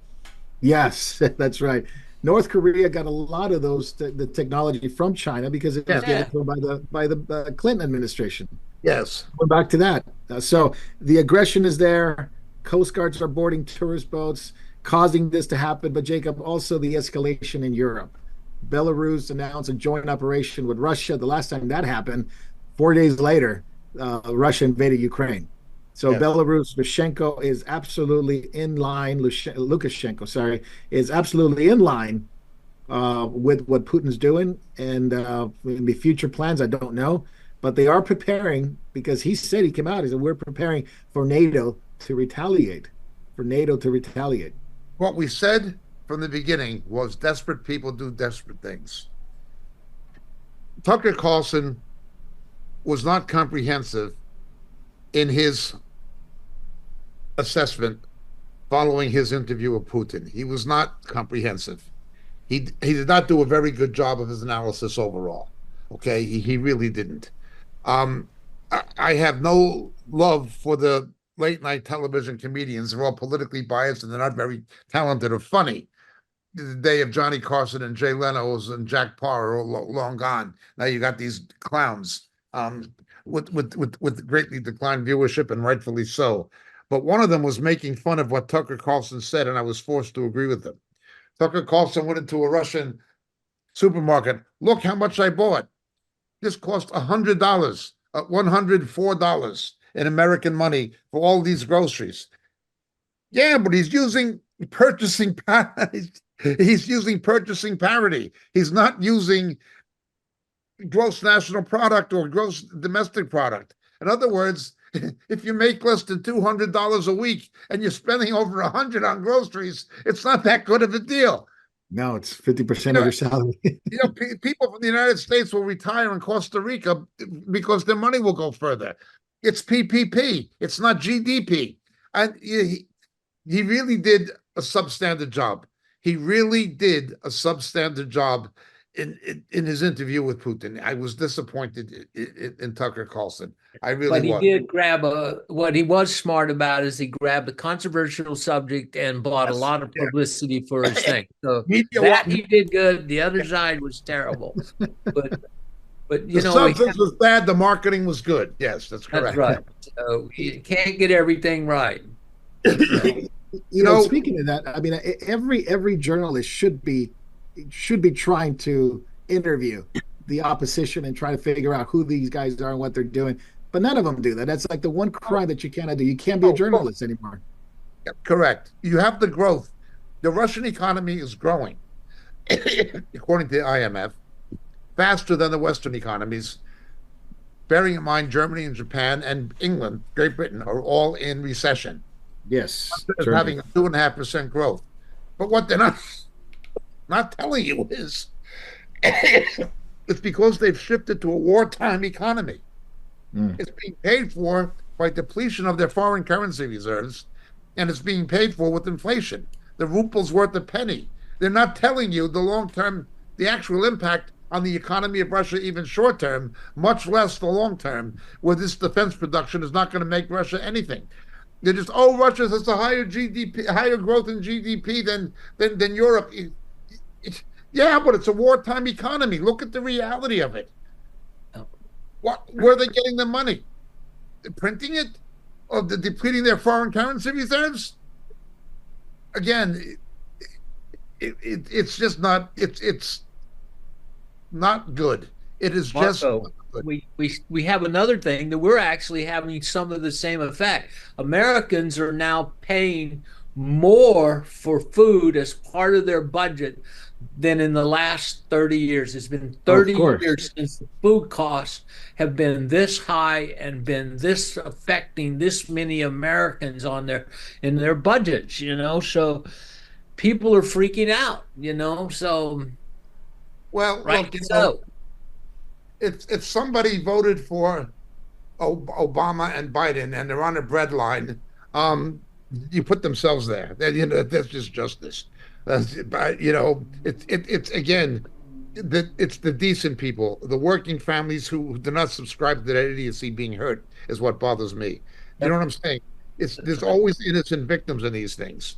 Yes, that's right. North Korea got a lot of the technology from China because it was given to them by the Clinton administration. Yes. Going back to that. So the aggression is there. Coast Guards are boarding tourist boats, causing this to happen. But Jacob, also the escalation in Europe. Belarus announced a joint operation with Russia. The last time that happened, 4 days later, Russia invaded Ukraine. So Belarus, Lukashenko is absolutely in line. Lukashenko, sorry, is absolutely in line with what Putin's doing. And in the future plans, I don't know. But they are preparing, because he said, he came out, he said, we're preparing for NATO to retaliate. What we said from the beginning was desperate people do desperate things. Tucker Carlson was not comprehensive in his assessment following his interview with Putin. He was not comprehensive. He did not do a very good job of his analysis overall. Okay, he really didn't. I have no love for the late night television comedians. They're all politically biased and they're not very talented or funny. The day of Johnny Carson and Jay Leno's and Jack Parr are all long gone. Now you got these clowns with greatly declined viewership, and rightfully so. But one of them was making fun of what Tucker Carlson said, and I was forced to agree with him. Tucker Carlson went into a Russian supermarket. Look how much I bought. This cost $100, $104 in American money for all these groceries. Yeah, but he's using purchasing parity. He's using purchasing parity. He's not using gross national product or gross domestic product. In other words, if you make less than $200 a week and you're spending over $100 on groceries, it's not that good of a deal. No, it's 50% of your salary. People from the United States will retire in Costa Rica because their money will go further. It's PPP. It's not GDP. And he really did a substandard job. He really did a substandard job in his interview with Putin. I was disappointed in Tucker Carlson. I really was. But he did grab what he was smart about is he grabbed a controversial subject and bought a lot of publicity for his thing. So that he did good. The other side was terrible. But you know, the substance was bad. The marketing was good. Yes, that's correct. That's right. So you can't get everything right. You know, speaking of that, I mean, every journalist should be trying to interview the opposition and try to figure out who these guys are and what they're doing. But none of them do that. That's like the one crime that you cannot do. You can't be a journalist anymore. Correct. You have the growth. The Russian economy is growing, according to the IMF, faster than the Western economies. Bearing in mind, Germany and Japan and England, Great Britain, are all in recession. Yes. They're having a 2.5% growth. But what they're not telling you is it's because they've shifted to a wartime economy. It's being paid for by depletion of their foreign currency reserves, and it's being paid for with inflation. The ruble's worth a penny. They're not telling you the long-term the actual impact on the economy of Russia, even short term, much less the long term, where this defense production is not going to make Russia anything. They're just, oh, Russia has a higher GDP, higher growth in GDP than Europe. Yeah, but it's a wartime economy. Look at the reality of it. Where are they getting the money? Printing it? Or depleting their foreign currency reserves? Again, it's just not. It's not good. It is just Marco, we have another thing that we're actually having some of the same effect. Americans are now paying more for food as part of their budget than in the last 30 years. It's been 30 years since the food costs have been this high and been this affecting this many Americans on in their budgets, so people are freaking out, so well, right. Look, if somebody voted for Obama and Biden and they're on a bread line, you put themselves there. That's just justice. It's again, it's the decent people, the working families who do not subscribe to that idiocy being hurt is what bothers me. You know what I'm saying? There's always innocent victims in these things.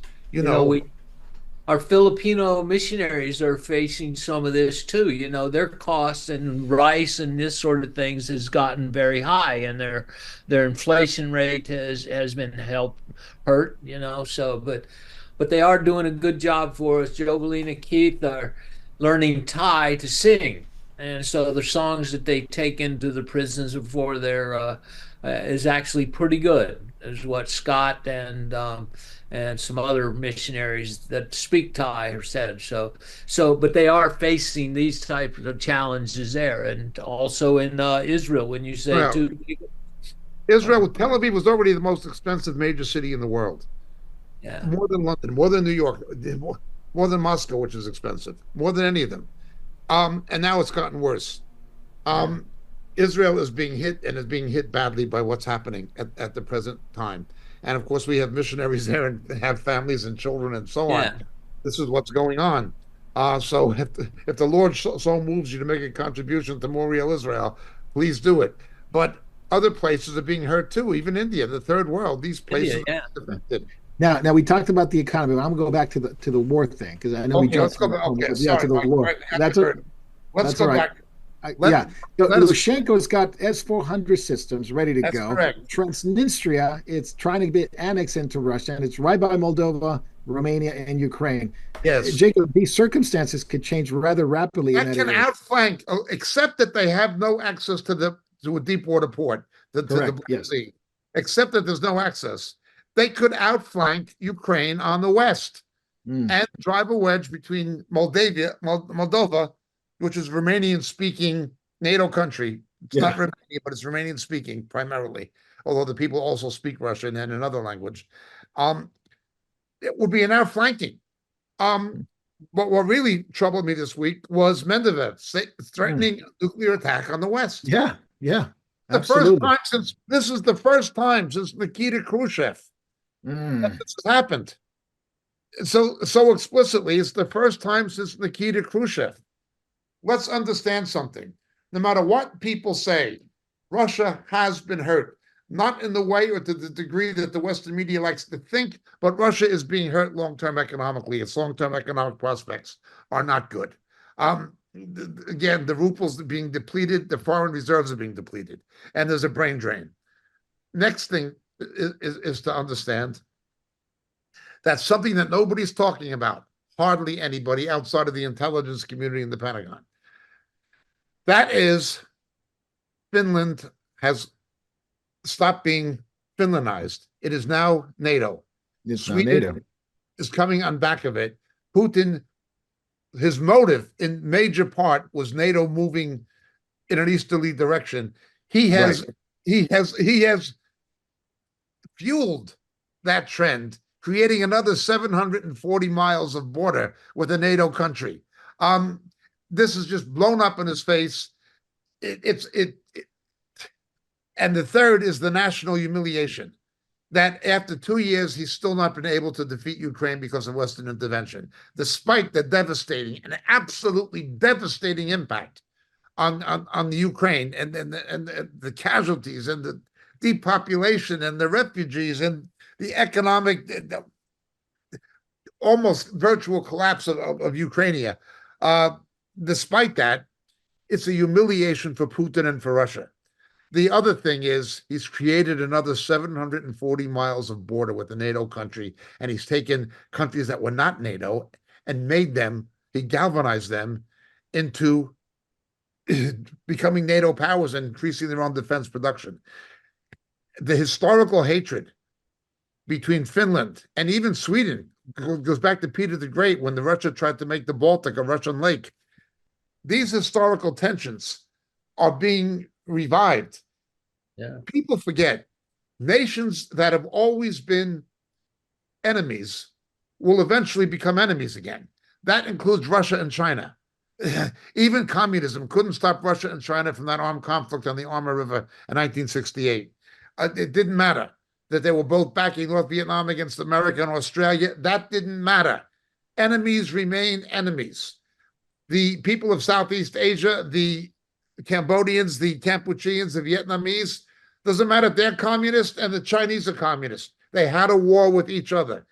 Our Filipino missionaries are facing some of this too. Their costs and rice and this sort of things has gotten very high, and their inflation rate has been hurt. So but they are doing a good job for us. Jovelina and Keith are learning Thai to sing, and so the songs that they take into the prisons before their is actually pretty good. Is what Scott and some other missionaries that speak Thai have said. But they are facing these types of challenges there, and also in Israel. When you say Israel, Tel Aviv was already the most expensive major city in the world. Yeah, more than London, more than New York, more than Moscow, which is expensive, more than any of them. And now it's gotten worse. Israel is being hit, and is being hit badly by what's happening at the present time. And of course, we have missionaries there and have families and children and so on. This is what's going on. So if the Lord so moves you to make a contribution to more real Israel, please do it. But other places are being hurt too, even India, the third world. These places are affected. Now we talked about the economy, but I'm going to go back to the war thing, because I know we let's go back. Okay, sorry, to the war. Let's go back. Lukashenko's got S-400 systems ready to go. Correct. Transnistria, it's trying to get annexed into Russia, and it's right by Moldova, Romania, and Ukraine. Yes, Jacob, these circumstances could change rather rapidly. That can outflank, except that they have no access to a deep water port, to the Black Sea. Except that there's no access. They could outflank Ukraine on the west and drive a wedge between Moldova, which is Romanian-speaking NATO country. It's not Romania, but it's Romanian-speaking primarily, although the people also speak Russian and another language. It would be an outflanking. But what really troubled me this week was Medvedev threatening a nuclear attack on the West. Yeah. This is the first time since Nikita Khrushchev that this has happened. So explicitly, it's the first time since Nikita Khrushchev. Let's understand something. No matter what people say, Russia has been hurt. Not in the way or to the degree that the Western media likes to think, but Russia is being hurt long-term economically. Its long-term economic prospects are not good. Again, the ruples are being depleted, the foreign reserves are being depleted, and there's a brain drain. Next thing is to understand that something that nobody's talking about, hardly anybody outside of the intelligence community in the Pentagon. That is, Finland has stopped being Finlandized. It is now NATO. Sweden is coming on back of it. Putin, his motive in major part was NATO moving in an easterly direction. He has fueled that trend, creating another 740 miles of border with a NATO country. This is just blown up in his face. And the third is the national humiliation. that after 2 years, he's still not been able to defeat Ukraine because of Western intervention, despite the devastating and absolutely devastating impact on the Ukraine and the casualties and the depopulation and the refugees and the economic, almost virtual collapse of Ukraine. Despite that, it's a humiliation for Putin and for Russia. The other thing is he's created another 740 miles of border with a NATO country, and he's taken countries that were not NATO and made them, he galvanized them into becoming NATO powers and increasing their own defense production. The historical hatred between Finland and even Sweden goes back to Peter the Great when the Russia tried to make the Baltic a Russian lake. These historical tensions are being revived. Yeah. People forget nations that have always been enemies will eventually become enemies again. That includes Russia and China. Even communism couldn't stop Russia and China from that armed conflict on the Amur River in 1968. It didn't matter that they were both backing North Vietnam against America and Australia. That didn't matter. Enemies remain enemies. The people of Southeast Asia, the Cambodians, the Kampucheans, the Vietnamese, doesn't matter if they're communist and the Chinese are communist. They had a war with each other.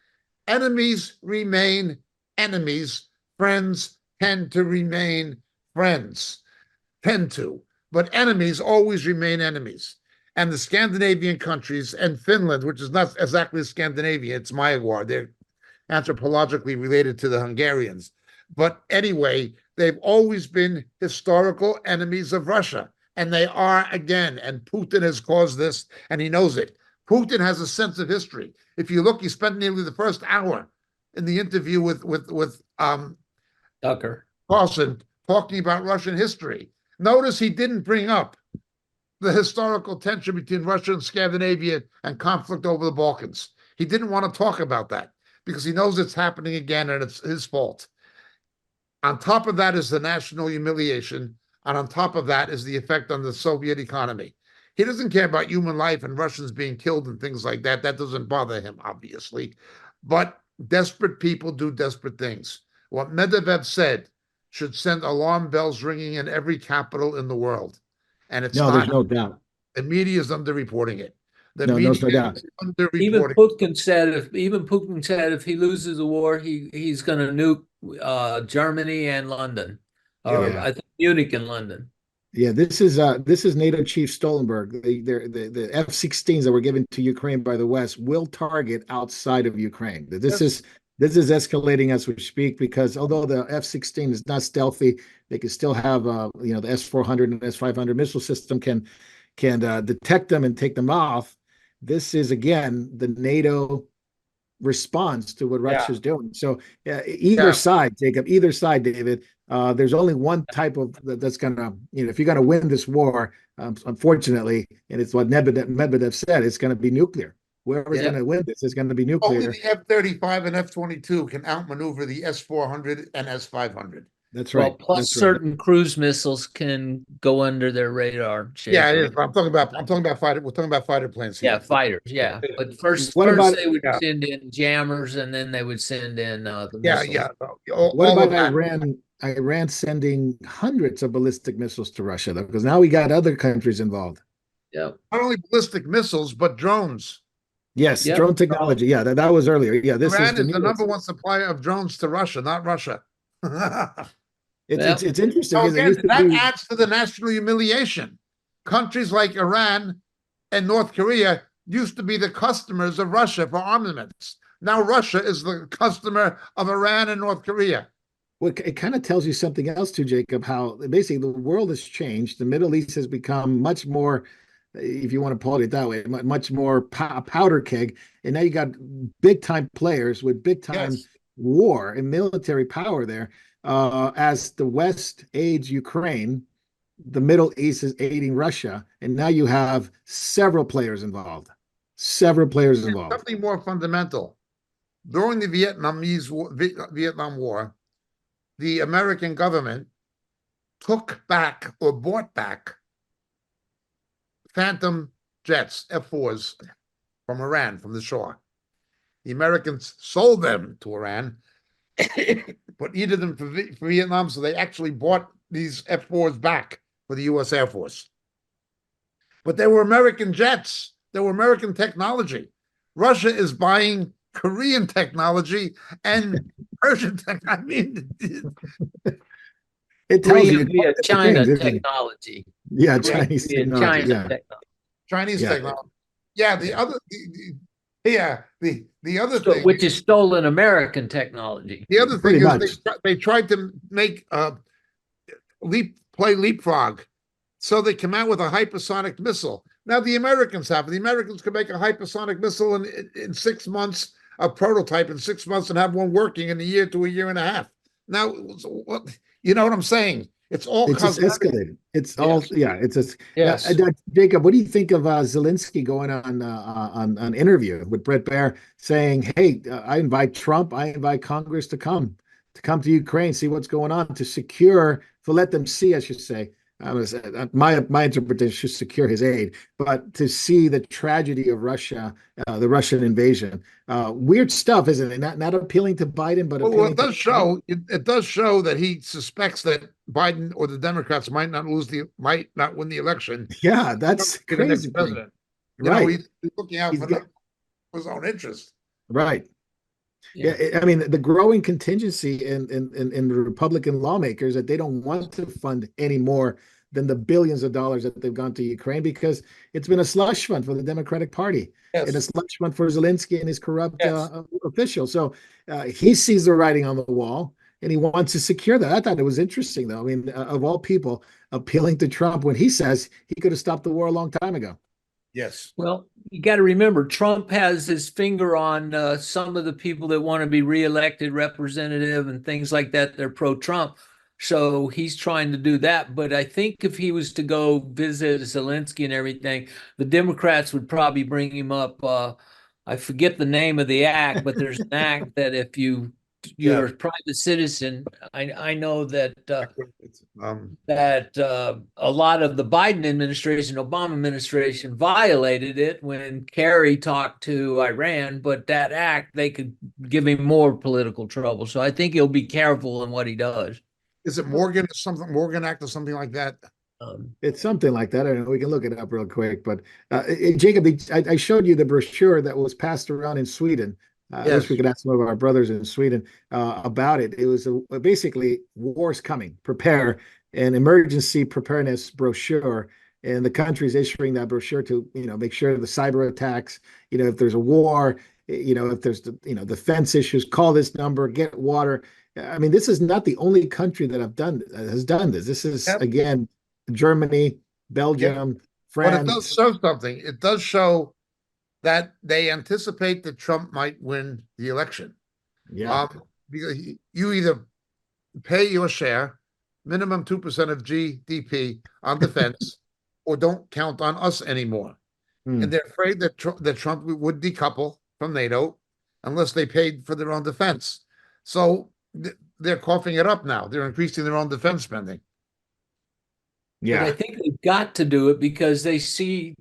Enemies remain enemies. Friends tend to remain friends. Tend to. But enemies always remain enemies. And the Scandinavian countries and Finland, which is not exactly Scandinavia, it's Myanmar. They're anthropologically related to the Hungarians. But anyway, they've always been historical enemies of Russia. And they are again. And Putin has caused this, and he knows it. Putin has a sense of history. If you look, he spent nearly the first hour in the interview with Tucker Carlson talking about Russian history. Notice he didn't bring up the historical tension between Russia and Scandinavia and conflict over the Balkans. He didn't want to talk about that because he knows it's happening again and it's his fault. On top of that is the national humiliation, and on top of that is the effect on the Soviet economy. He doesn't care about human life and Russians being killed and things like that. That doesn't bother him, obviously. But desperate people do desperate things. What Medvedev said should send alarm bells ringing in every capital in the world. And it's No, not. there's no doubt. The media is underreporting it. The No, media no doubt. is underreporting. Even Putin said if he loses the war, he's going to nuke Germany and London, or Yeah. I think Munich and London. Yeah, this is NATO Chief Stoltenberg. The F-16s that were given to Ukraine by the West will target outside of Ukraine. This is escalating as we speak, because although the F-16 is not stealthy, they can still have the S-400 and S-500 missile system can detect them and take them off. This is again the NATO response to what Russia's doing. So either side, Jacob, either side, David, there's only one type of that's gonna, if you're gonna win this war, unfortunately, and it's what Medvedev said, it's gonna be nuclear. Whoever's gonna win this is gonna be nuclear. Only the F-35 and F-22 can outmaneuver the S-400 and S-500. That's right. Well, plus certain cruise missiles can go under their radar. Yeah, it is. I'm talking about fighter. We're talking about fighter planes here. Yeah, fighters. Yeah, but first they would send in jammers, and then they would send in the missiles. What about Iran? Iran sending hundreds of ballistic missiles to Russia, though, because now we got other countries involved. Yeah, not only ballistic missiles, but drones. Yes, drone technology. Yeah, that was earlier. Yeah, Iran is the number one supplier of drones to Russia, not Russia. It's interesting. So again, that adds to the national humiliation. Countries like Iran and North Korea used to be the customers of Russia for armaments. Now Russia is the customer of Iran and North Korea. Well, it kind of tells you something else too, Jacob, how basically the world has changed. The Middle East has become much more, if you want to call it that way, much more powder keg. And now you got big time players with big time war and military power there. As the West aids Ukraine, the Middle East is aiding Russia. And now you have several players involved. Something more fundamental. During the Vietnam War, the American government took back or bought back Phantom jets, F-4s, from Iran, from the shore. The Americans sold them to Iran, but needed them for Vietnam, so they actually bought these F-4s back for the U.S. Air Force. But they were American jets. They were American technology. Russia is buying Korean technology and Persian technology. I mean, it tells you via China technology. Yeah, Chinese technology. China technology. Chinese technology. Yeah, the other thing, which is stolen American technology. The other thing is they tried to make play leapfrog, so they come out with a hypersonic missile. Now the Americans have it. The Americans can make a hypersonic missile in 6 months, a prototype in 6 months, and have one working in a year to a year and a half. Now, you know what I'm saying? It's just escalated. It's all It's just yes. Jacob, what do you think of Zelensky going on interview with Bret Baier saying, "Hey, I invite Trump, I invite Congress to come to Ukraine, see what's going on, to let them see, I should say." My interpretation should secure his aid, but to see the tragedy of Russia, the Russian invasion, weird stuff, isn't it? Not appealing to Biden, but it does show that he suspects that Biden or the Democrats might not win the election. Yeah, that's crazy. President. Right, he's looking out for his own interest. Right. Yeah, I mean, the growing contingency in the Republican lawmakers that they don't want to fund any more than the billions of dollars that they've gone to Ukraine, because it's been a slush fund for the Democratic Party and a slush fund for Zelensky and his corrupt officials. So he sees the writing on the wall and he wants to secure that. I thought it was interesting, though. I mean, of all people, appealing to Trump when he says he could have stopped the war a long time ago. Yes. Well, you got to remember, Trump has his finger on some of the people that want to be reelected representative and things like that. They're pro-Trump. So he's trying to do that. But I think if he was to go visit Zelensky and everything, the Democrats would probably bring him up. I forget the name of the act, but there's an act that if you're a private citizen, I know that a lot of the Biden administration, Obama administration violated it when Kerry talked to Iran, but that act, they could give him more political trouble. So I think he'll be careful in what he does. Is it Morgan Act or something like that? It's something like that. I don't know. We can look it up real quick. But Jacob, I showed you the brochure that was passed around in Sweden. I wish we could ask some of our brothers in Sweden about it. It was basically war's coming, prepare, an emergency preparedness brochure. And the country's issuing that brochure to, make sure the cyber attacks, if there's a war, if there's, defense issues, call this number, get water. I mean, this is not the only country that has done this. This is, again, Germany, Belgium, France. But it does show something. It does show that they anticipate that Trump might win the election. Yeah. Because you either pay your share, minimum 2% of GDP on defense, or don't count on us anymore. And they're afraid that Trump would decouple from NATO unless they paid for their own defense. So they're coughing it up now. They're increasing their own defense spending. Yeah, but I think they've got to do it because they see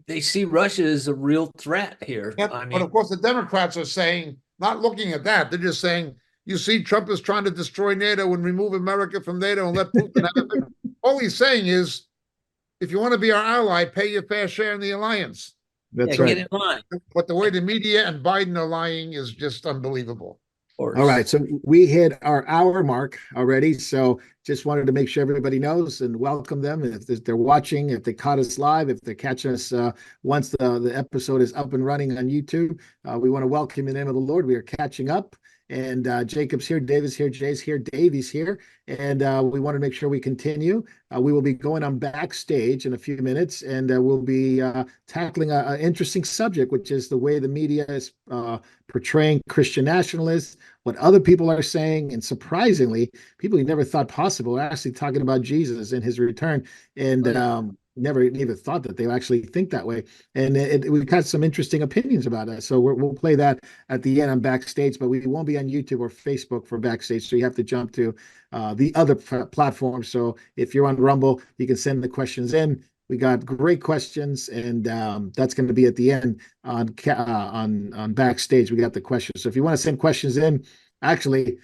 Russia as a real threat here. Yep. But of course, the Democrats are saying, not looking at that, they're just saying, you see, Trump is trying to destroy NATO and remove America from NATO and let Putin have it. All he's saying is, if you want to be our ally, pay your fair share in the alliance. That's right. Get in line. But the way the media and Biden are lying is just unbelievable. All right, so we hit our hour mark already, so just wanted to make sure everybody knows and welcome them. If they're watching, if they caught us live, if they're catching us once the episode is up and running on YouTube, we want to welcome in the name of the Lord. We are catching up, and Jacob's here, Dave is here, Jay's here, Davey's here, and we want to make sure we continue. We will be going on backstage in a few minutes, and we'll be tackling an interesting subject, which is the way the media is portraying Christian nationalists, what other people are saying, and surprisingly, people you never thought possible are actually talking about Jesus and his return, and never even thought that they actually think that way. And we've got some interesting opinions about it. So we'll play that at the end on backstage, but we won't be on YouTube or Facebook for backstage. So you have to jump to the other platforms. So if you're on Rumble, you can send the questions in. We got great questions, and that's going to be at the end on backstage. We got the questions. So if you want to send questions in, actually,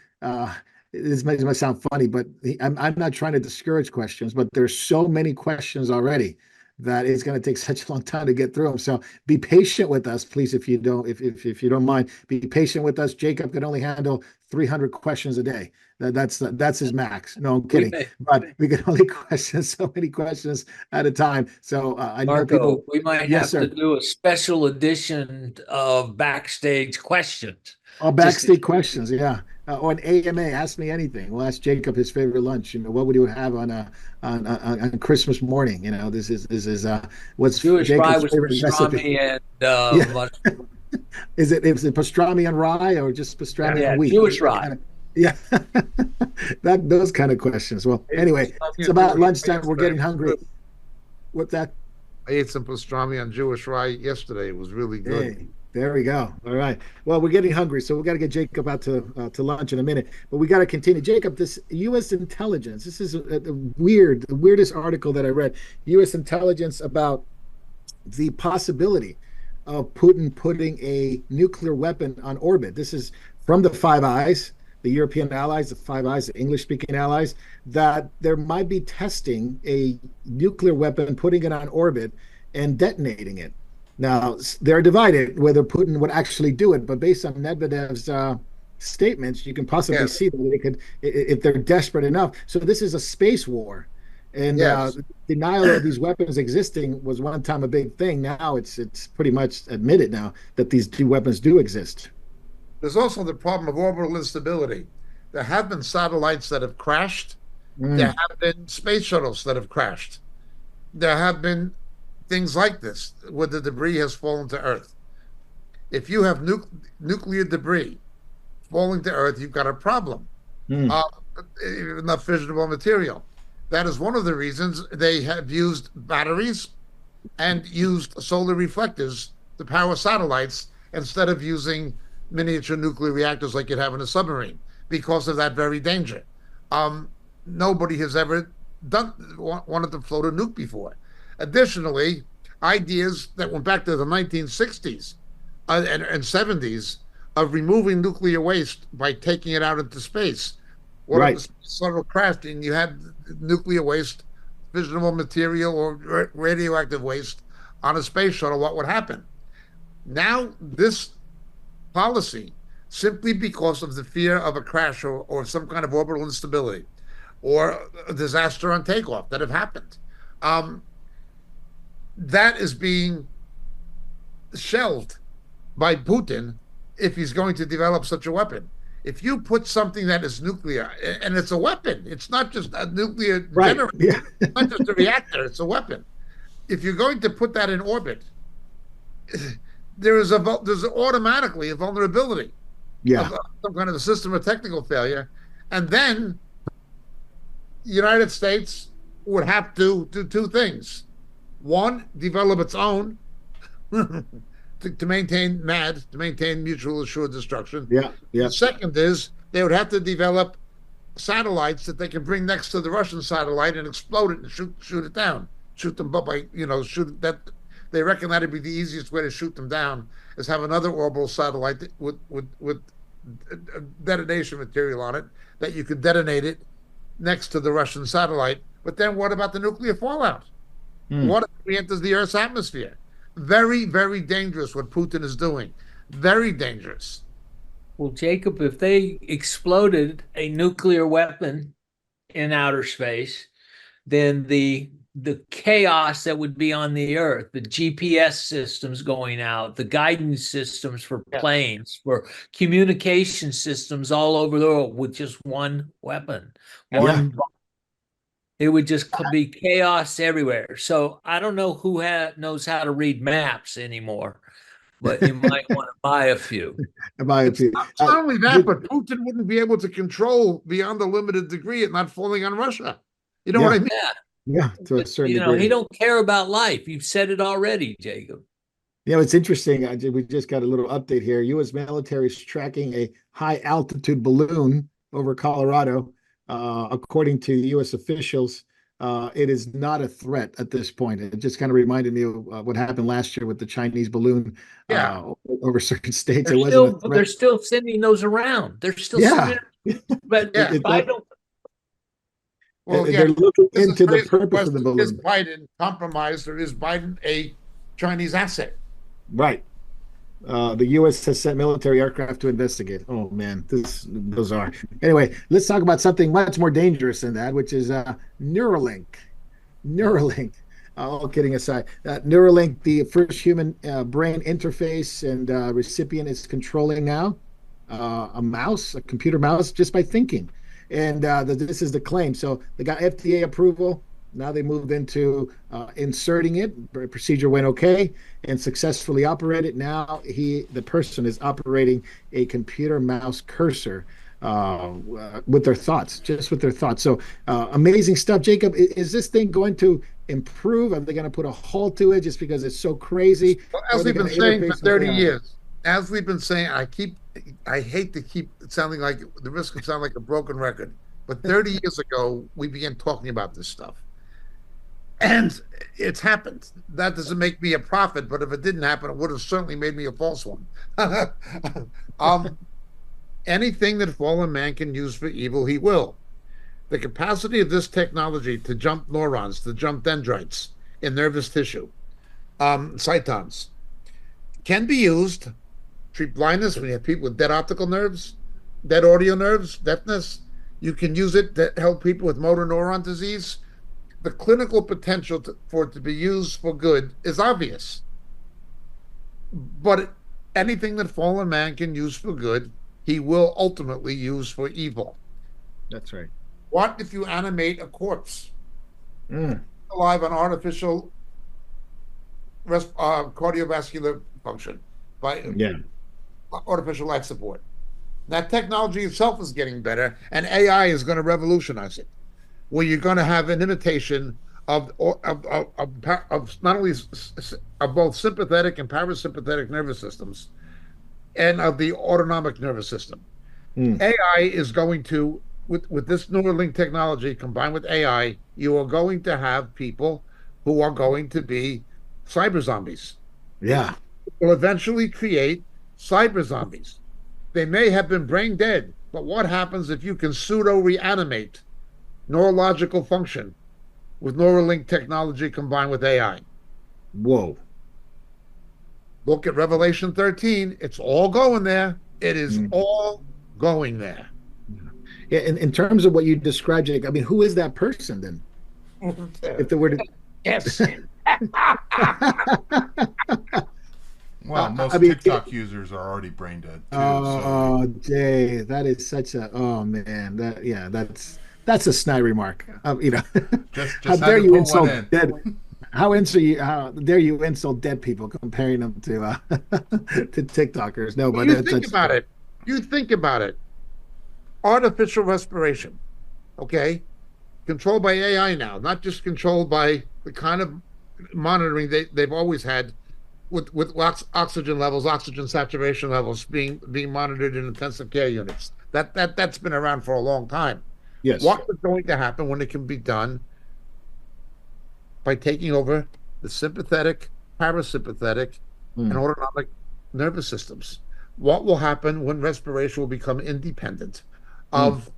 this might sound funny, but I'm not trying to discourage questions, but there's so many questions already that it's going to take such a long time to get through them. So be patient with us, please. If you don't mind, be patient with us. Jacob can only handle 300 questions a day. That's his max. No, I'm kidding. But we can only question so many questions at a time. So I know Marco, people. we might Yes, have sir. to do a special edition of backstage questions. Oh, backstage questions, yeah. Or an AMA, ask me anything. We'll ask Jacob his favorite lunch. What would you have on Christmas morning? This is what's Jewish rye Jacob's with favorite recipe? pastrami and Yeah. Is it pastrami and rye or just pastrami and wheat? Jewish rye. Yeah, those kind of questions. Well, anyway, it's about lunchtime. We're getting hungry. What's that? I ate some pastrami on Jewish rye yesterday. It was really good. Hey, there we go. All right. Well, we're getting hungry, so we got to get Jacob out to lunch in a minute. But we got to continue. Jacob, this U.S. intelligence. This is the weirdest article that I read. U.S. intelligence about the possibility of Putin putting a nuclear weapon on orbit. This is from the Five Eyes, the European allies, the Five Eyes, the English-speaking allies, that there might be testing a nuclear weapon, putting it on orbit, and detonating it. Now, they're divided whether Putin would actually do it, but based on Medvedev's statements, you can possibly see that they could, if they're desperate enough. So this is a space war. And denial of these weapons existing was one time a big thing. Now it's pretty much admitted now that these two weapons do exist. There's also the problem of orbital instability. There have been satellites that have crashed. There have been space shuttles that have crashed. There have been things like this where the debris has fallen to Earth. If you have nuclear debris falling to Earth, you've got a problem. Enough fissionable material. That is one of the reasons they have used batteries and used solar reflectors to power satellites instead of using miniature nuclear reactors like you'd have in a submarine, because of that very danger. Nobody has ever wanted to float a nuke before. Additionally, ideas that went back to the 1960s and 70s of removing nuclear waste by taking it out into space. What if the shuttle crashed and you had nuclear waste, fissionable material, or radioactive waste on a space shuttle? What would happen? Now, this policy, simply because of the fear of a crash or some kind of orbital instability or a disaster on takeoff that have happened, that is being shelved by Putin if he's going to develop such a weapon. If you put something that is nuclear, and it's a weapon, it's not just a nuclear generator, it's not just a reactor, it's a weapon. If you're going to put that in orbit, there's automatically a vulnerability of some kind of a system or technical failure. And then the United States would have to do two things. One, develop its own to maintain MAD, to maintain mutual assured destruction. The second is they would have to develop satellites that they can bring next to the Russian satellite and explode it and shoot it down. Shoot them by, shoot that. They reckon that'd be the easiest way to shoot them down, is have another orbital satellite with detonation material on it that you could detonate it next to the Russian satellite. But then what about the nuclear fallout? What if it re-enters the Earth's atmosphere? Very, very dangerous what Putin is doing. Very dangerous. Well, Jacob, if they exploded a nuclear weapon in outer space, then the chaos that would be on the Earth, the GPS systems going out, the guidance systems for planes, for communication systems all over the world with just one weapon, it would just be chaos everywhere. So I don't know who knows how to read maps anymore, but you might want to buy a few. Not only that, but Putin wouldn't be able to control beyond a limited degree it not falling on Russia. You know what I mean? Yeah, to a certain degree. He don't care about life. You've said it already, Jacob. It's interesting. We just got a little update here. U.S. military is tracking a high-altitude balloon over Colorado. According to U.S. officials, it is not a threat at this point. It just kind of reminded me of what happened last year with the Chinese balloon Yeah. over certain states. They're It wasn't a still threat. they're still sending those around. They're still Yeah. sending, but Yeah. Biden. Well, They're looking this is into the raising the purpose of the question, is balloon. Biden compromised or is Biden a Chinese asset? Right. The U.S. has sent military aircraft to investigate. Oh man, this bizarre. Anyway, let's talk about something much more dangerous than that, which is Neuralink. Neuralink. All kidding aside, Neuralink, the first human brain interface and recipient is controlling now a mouse, a computer mouse, just by thinking. And this is the claim. So they got FDA approval. Now they moved into inserting it. Procedure went okay and successfully operated. Now the person is operating a computer mouse cursor with their thoughts, just with their thoughts. So amazing stuff. Jacob, is this thing going to improve? Are they going to put a halt to it just because it's so crazy? Well, as we've been saying for 30 years, as we've been saying, I hate to keep sounding like the risk of sounding like a broken record, but 30 years ago, we began talking about this stuff. And it's happened. That doesn't make me a prophet, but if it didn't happen, it would have certainly made me a false one. Anything that fallen man can use for evil, he will. The capacity of this technology to jump neurons, to jump dendrites in nervous tissue, cytons, can be used to treat blindness when you have people with dead optical nerves, dead audio nerves, deafness. You can use it to help people with motor neuron disease. The clinical potential for it to be used for good is obvious. But anything that fallen man can use for good, he will ultimately use for evil. That's right. What if you animate a corpse alive on artificial cardiovascular function by artificial life support? That technology itself is getting better, and AI is going to revolutionize it, where you're going to have an imitation of not only of both sympathetic and parasympathetic nervous systems, and of the autonomic nervous system. AI is going to, with this Neuralink technology combined with AI, you are going to have people who are going to be cyber zombies. Yeah. Will eventually create cyber zombies. They may have been brain dead, but what happens if you can pseudo reanimate neurological function with Neuralink technology combined with AI? Whoa. Look at Revelation 13. It's all going there. It is all going there. Yeah, in terms of what you described, Jake, I mean, who is that person then? If there were to... Yes. Well, most TikTok users are already brain dead too. Oh, Jay, that is such a... Oh, man. That's a snide remark. Just how dare you insult dead? How dare you insult dead people, comparing them to to TikTokers? No, but you think about it. You think about it. Artificial respiration, okay, controlled by AI now, not just controlled by the kind of monitoring they've always had with oxygen levels, oxygen saturation levels being monitored in intensive care units. That's been around for a long time. Yes. What is going to happen when it can be done by taking over the sympathetic, parasympathetic, and autonomic nervous systems? What will happen when respiration will become independent of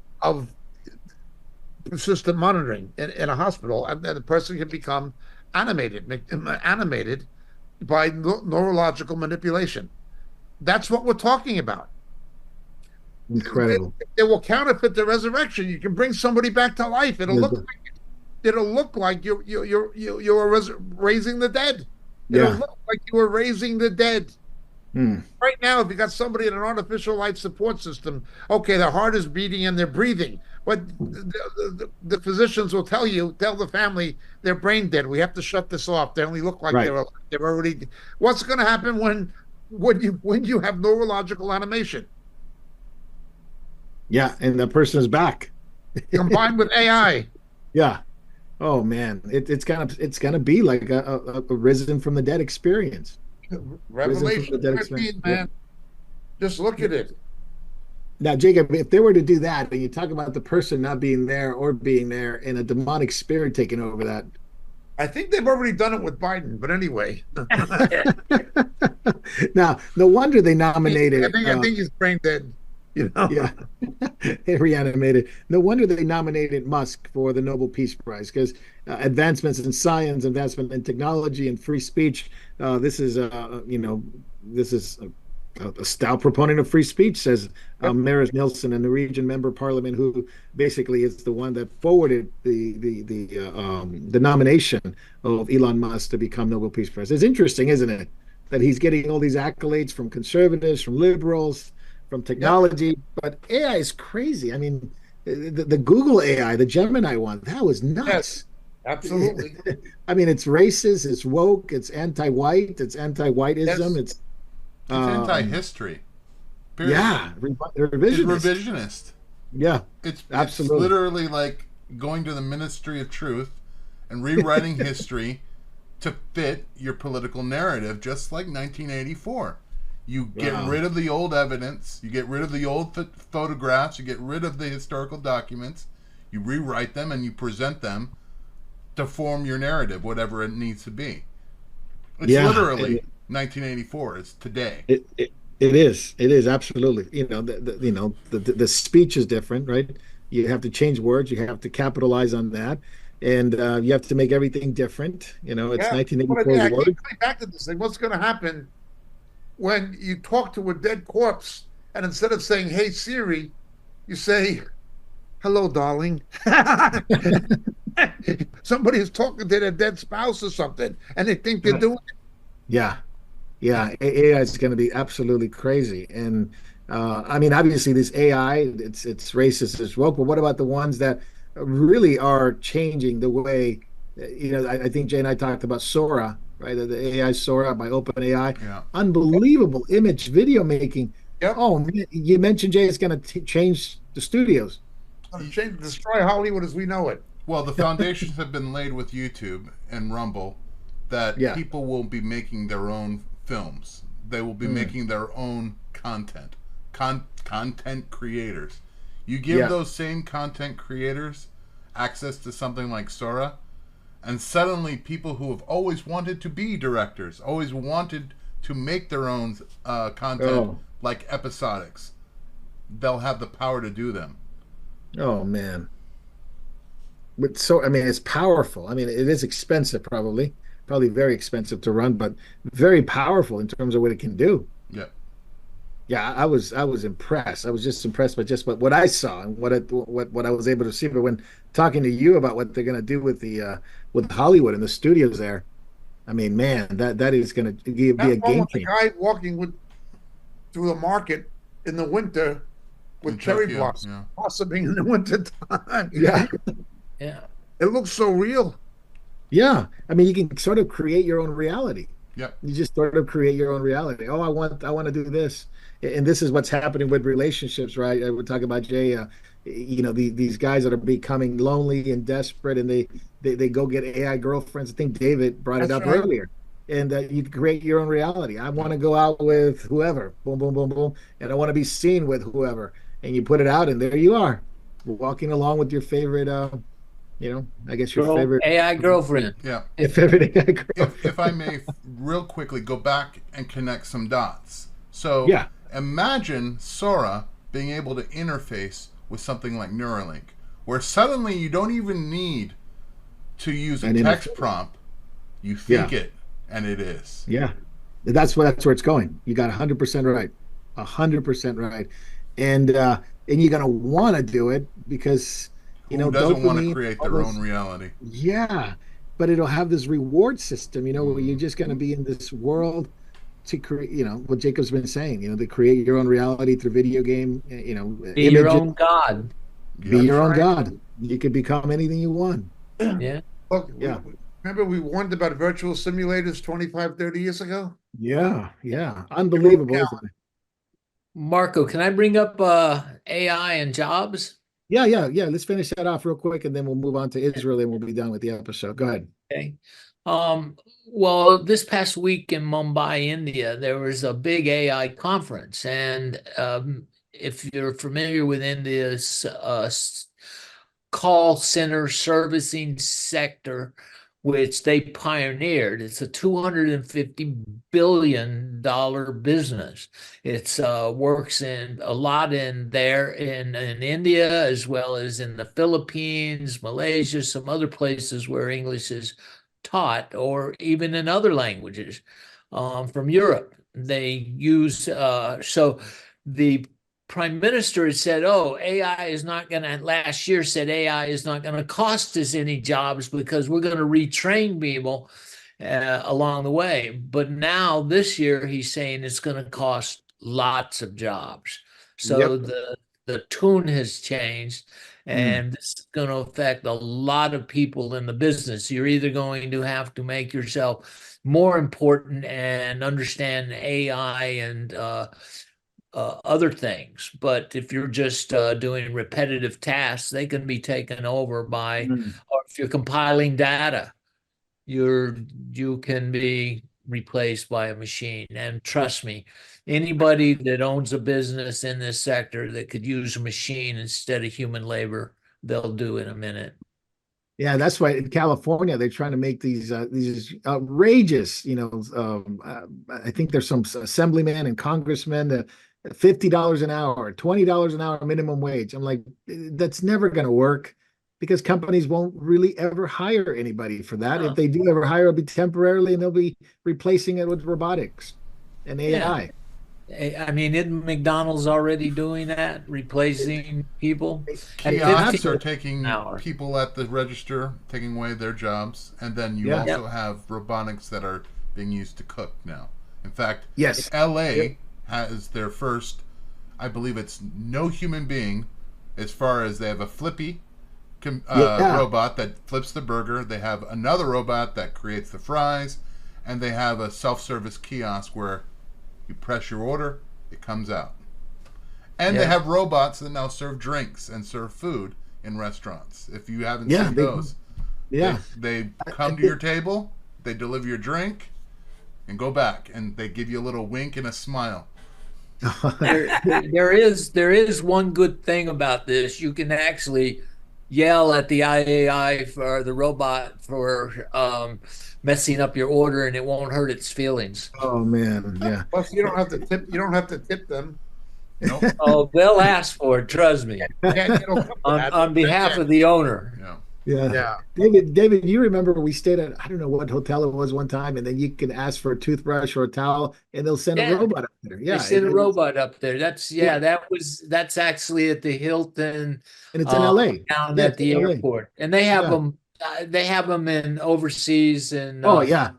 persistent monitoring in a hospital, and the person can become animated by neurological manipulation? That's what we're talking about. Incredible. It will counterfeit the resurrection. You can bring somebody back to life. It'll look like you were raising the dead. It'll look like you were raising the dead. Right now, if you got somebody in an artificial life support system, okay, their heart is beating and they're breathing, but the physicians will tell the family they're brain dead. We have to shut this off. They only look like they're already. What's going to happen when you have neurological animation? Yeah, and the person is back, combined with AI. Yeah. Oh man, it's gonna be like a risen from the dead experience. Revelation 13, man. Just look at it. Now, Jacob, if they were to do that, and you talk about the person not being there or being there, and a demonic spirit taking over that. I think they've already done it with Biden, but anyway. Now, no wonder they nominated. I think he's brain dead. You know? Yeah, reanimated. No wonder they nominated Musk for the Nobel Peace Prize, because advancements in science, advancement in technology, and free speech. This is, this is a stout proponent of free speech, says Maris Nielsen, a Norwegian member of parliament, who basically is the one that forwarded the nomination of Elon Musk to become Nobel Peace Prize. It's interesting, isn't it, that he's getting all these accolades from conservatives, from liberals, from technology, but AI is crazy. I mean, the Google AI, the Gemini one, that was nuts. Yes, absolutely. I mean, it's racist, it's woke, it's anti-white, it's anti-whiteism, Yes. it's anti-history. Period. yeah, It's revisionist. revisionist. Yeah, It's absolutely. literally like going to the Ministry of Truth and rewriting history to fit your political narrative, just like 1984. You get Wow. rid of the old evidence, you get rid of the old photographs, you get rid of the historical documents, you rewrite them, and you present them to form your narrative, whatever it needs to be. It's Yeah, literally 1984. It's today. it is absolutely. The speech is different, right? You have to change words, you have to capitalize on that, and you have to make everything different. It's Yeah. But 1984 I word. keep coming back to this thing. What's going to happen when you talk to a dead corpse, and instead of saying, "Hey Siri," you say, "Hello, darling." Somebody is talking to their dead spouse or something, and they think they're doing it. Yeah, yeah, AI is going to be absolutely crazy. And I mean, obviously, this AI, it's racist as well. But what about the ones that really are changing the way? I think Jay and I talked about Sora, right? The AI Sora by OpenAI. Yeah. Unbelievable image, video making. Yep. Oh, man, you mentioned, Jay, it's going to change the studios. It's going to change, destroy Hollywood as we know it. Well, the foundations have been laid with YouTube and Rumble that Yeah. people will be making their own films. They will be making their own content. Content creators. You give Yeah. those same content creators access to something like Sora, and suddenly people who have always wanted to be directors, always wanted to make their own content, like episodics, they'll have the power to do them. Oh man. But so, I mean, it's powerful. I mean, it is expensive, probably very expensive to run, but very powerful in terms of what it can do. Yep. Yeah, I was impressed. I was just impressed by just what I saw and what I was able to see. But when talking to you about what they're going to do with Hollywood and the studios there, I mean, man, that is going to be a That one game with the changer. guy walking through the market in the winter with In cherry Tokyo, blossom yeah. blossoming in the winter time. Yeah, Yeah. It looks so real. yeah. I mean, you can sort of create your own reality. Yep. You just sort of create your own reality. Oh, I want to do this, and this is what's happening with relationships, right? I would talk about Jay. These guys that are becoming lonely and desperate, and they go get AI girlfriends. I think David brought it That's up right. earlier. And you create your own reality. I want to go out with whoever, boom, boom, boom, boom, and I want to be seen with whoever. And you put it out, and there you are, walking along with your favorite, I guess your favorite AI girlfriend. Yeah. your favorite AI girlfriend. If I may real quickly go back and connect some dots. So Yeah. imagine Sora being able to interface with something like Neuralink, where suddenly you don't even need to use a An text interface. prompt. You think Yeah. it, and it is. Yeah, that's where it's going. You got 100% right, 100% right, and you're gonna want to do it because Who doesn't want to dopamine, create all their those- own reality? Yeah, but it'll have this reward system, where you're just gonna be in this world to create, what Jacob's been saying, to create your own reality through video game, Be your images, own God. be Yeah. your own right. god. You can become anything you want. Yeah. Look, Yeah. remember we warned about virtual simulators 25, 30 years ago? Yeah, unbelievable, isn't it? Marco, can I bring up AI and jobs? Yeah. Let's finish that off real quick, and then we'll move on to Israel, and we'll be done with the episode. Go ahead. Okay. Well, this past week in Mumbai, India, there was a big AI conference, and if you're familiar with India's call center servicing sector, which they pioneered. It's a $250 billion business. It's works in a lot in there in India, as well as in the Philippines, Malaysia, some other places where English is taught, or even in other languages from Europe. They use so the prime minister had said, "Oh, AI is not going to." Last year said AI is not going to cost us any jobs because we're going to retrain people along the way. But now this year he's saying it's going to cost lots of jobs. So Yep. the tune has changed, Mm. and this is going to affect a lot of people in the business. You're either going to have to make yourself more important and understand AI and other things. But if you're just doing repetitive tasks, they can be taken over by, Mm. or if you're compiling data, you can be replaced by a machine. And trust me, anybody that owns a business in this sector that could use a machine instead of human labor, they'll do in a minute. Yeah, that's why in California they're trying to make these outrageous, I think there's some assemblyman and congressmen that $50 an hour, $20 an hour minimum wage. I'm like, that's never going to work because companies won't really ever hire anybody for that. If they do ever hire, it'll be temporarily and they'll be replacing it with robotics and AI. Yeah. I mean, isn't McDonald's already doing that, replacing people? Kiosks are taking people at the register, taking away their jobs, and then you also have robotics that are being used to cook now. In fact, yes, LA has their first, I believe it's no human being, as far as they have a flippy robot that flips the burger. They have another robot that creates the fries, and they have a self-service kiosk where you press your order, it comes out. And they have robots that now serve drinks and serve food in restaurants. If you haven't seen those, they come to your table, they deliver your drink, and go back, and they give you a little wink and a smile. there is one good thing about this. You can actually yell at the IAI for the robot for messing up your order, and it won't hurt its feelings. Oh man, yeah. Plus, you don't have to tip. You don't have to tip them. Nope. Oh, they'll ask for it. Trust me. On behalf of the owner. Yeah. David, you remember we stayed at, I don't know what hotel it was one time, and then you can ask for a toothbrush or a towel, and they'll send a robot up there. Yeah, they send a robot up there. That's actually at the Hilton, and it's in LA down at the airport, and they have them. They have them in overseas and they've had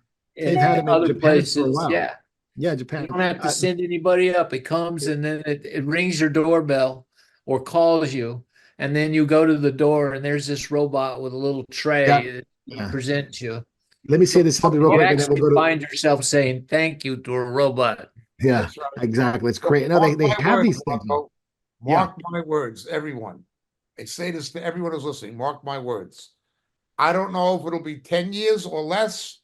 them in other Japan places. for a while. Yeah, Japan. You don't have to send anybody up. It comes and then it rings your doorbell or calls you. And then you go to the door, and there's this robot with a little tray that presents you. Let me say this something real quick. You actually find yourself saying thank you to a robot. Yeah, exactly. It's great. No, they have these things. Mark my words, everyone. I say this to everyone who's listening. Mark my words. I don't know if it'll be 10 years or less,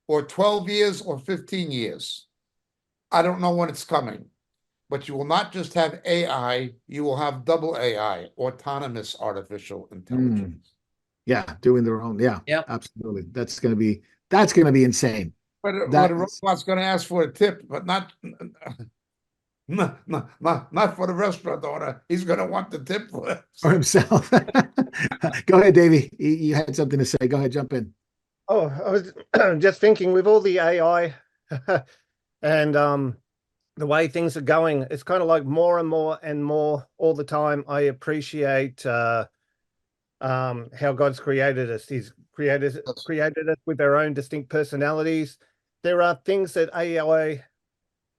or 12 years or 15 years. I don't know when it's coming. But you will not just have AI, you will have double AI, autonomous artificial intelligence. Yeah, doing their own. Yeah, absolutely. That's gonna be insane. But a robot's gonna ask for a tip, but not for the restaurant owner. He's gonna want the tip for himself. Go ahead, Davey. You had something to say. Go ahead, jump in. Oh, I was just thinking with all the AI and the way things are going, it's kind of like more and more and more all the time. I appreciate how God's created us. He's created us with our own distinct personalities. There are things that AI,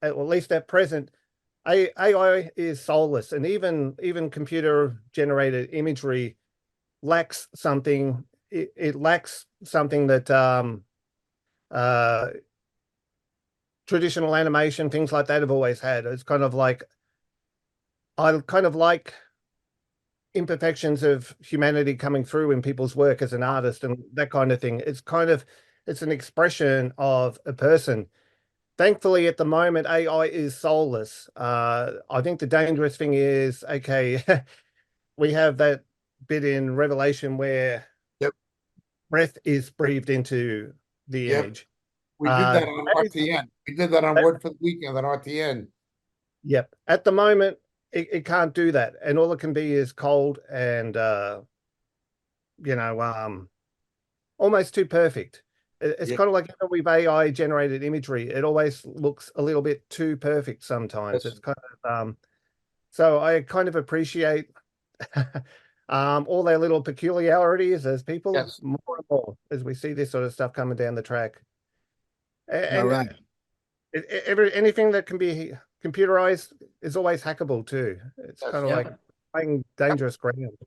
at least at present, AI is soulless, and even computer-generated imagery lacks something. It lacks something that traditional animation, things like that, have always had. It's kind of like, I kind of like imperfections of humanity coming through in people's work as an artist and that kind of thing. It's an expression of a person. thankfully, at the moment, AI is soulless. I think the dangerous thing is, okay, we have that bit in Revelation where Yep. breath is breathed into the Yep. image. We did that on That is- RTN. We did that on that- Word for the Weekend on RTN. Yep. At the moment, it can't do that, and all it can be is cold and almost too perfect. It's Yep. kind of like with AI generated imagery. It always looks a little bit too perfect sometimes. Yes. It's kind of so I kind of appreciate all their little peculiarities as people Yes. more and more as we see this sort of stuff coming down the track. All And right. anything that can be computerized is always hackable too. It's Yes. kind of Yeah. like playing dangerous ground.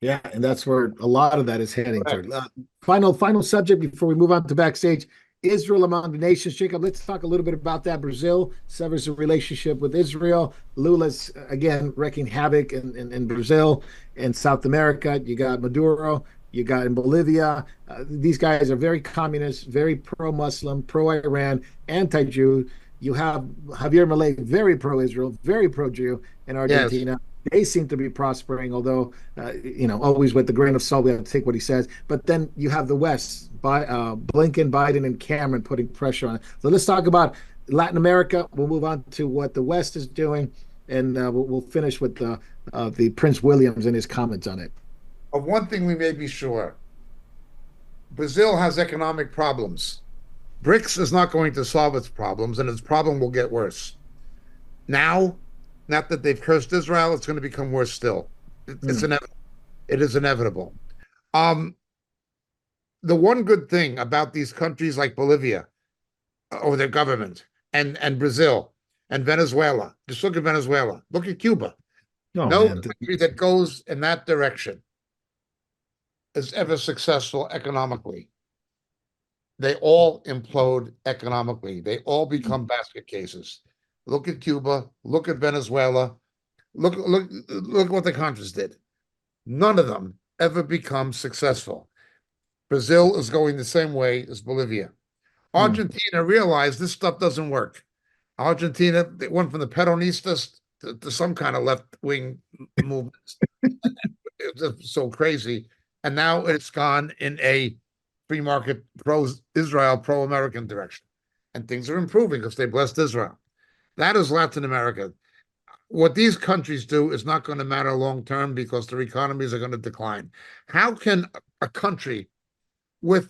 Yeah, and that's where a lot of that is heading Correct. toward. Final subject before we move on to backstage. Israel among the nations. Jacob, let's talk a little bit about that. Brazil severs the relationship with Israel. Lula's again wreaking havoc in Brazil and South America. You got Maduro. You got in Bolivia. These guys are very communist, very pro-Muslim, pro-Iran, anti-Jew. You have Javier Milei, very pro-Israel, very pro-Jew in Argentina. They seem to be prospering, although, always with the grain of salt, we have to take what he says. But then you have the West, Blinken, Biden, and Cameron putting pressure on it. So let's talk about Latin America. We'll move on to what the West is doing, and we'll finish with the Prince Williams and his comments on it. Of one thing we may be sure, Brazil has economic problems. BRICS is not going to solve its problems, and its problem will get worse. Now, not that they've cursed Israel, it's going to become worse still. It's inevitable. It is inevitable. The one good thing about these countries like Bolivia, or their government, and Brazil, and Venezuela, just look at Venezuela, look at Cuba. No country that goes in that direction is ever successful economically. They all implode economically. They all become basket cases. Look at Cuba. Look at Venezuela. Look what the Contras did. None of them ever become successful. Brazil is going the same way as Bolivia. Argentina realized this stuff doesn't work. Argentina, they went from the Peronistas to some kind of left-wing movements. It's just so crazy. And now it's gone in a free market, pro-Israel, pro-American direction. And things are improving because they blessed Israel. That is Latin America. What these countries do is not going to matter long term because their economies are going to decline. How can a country with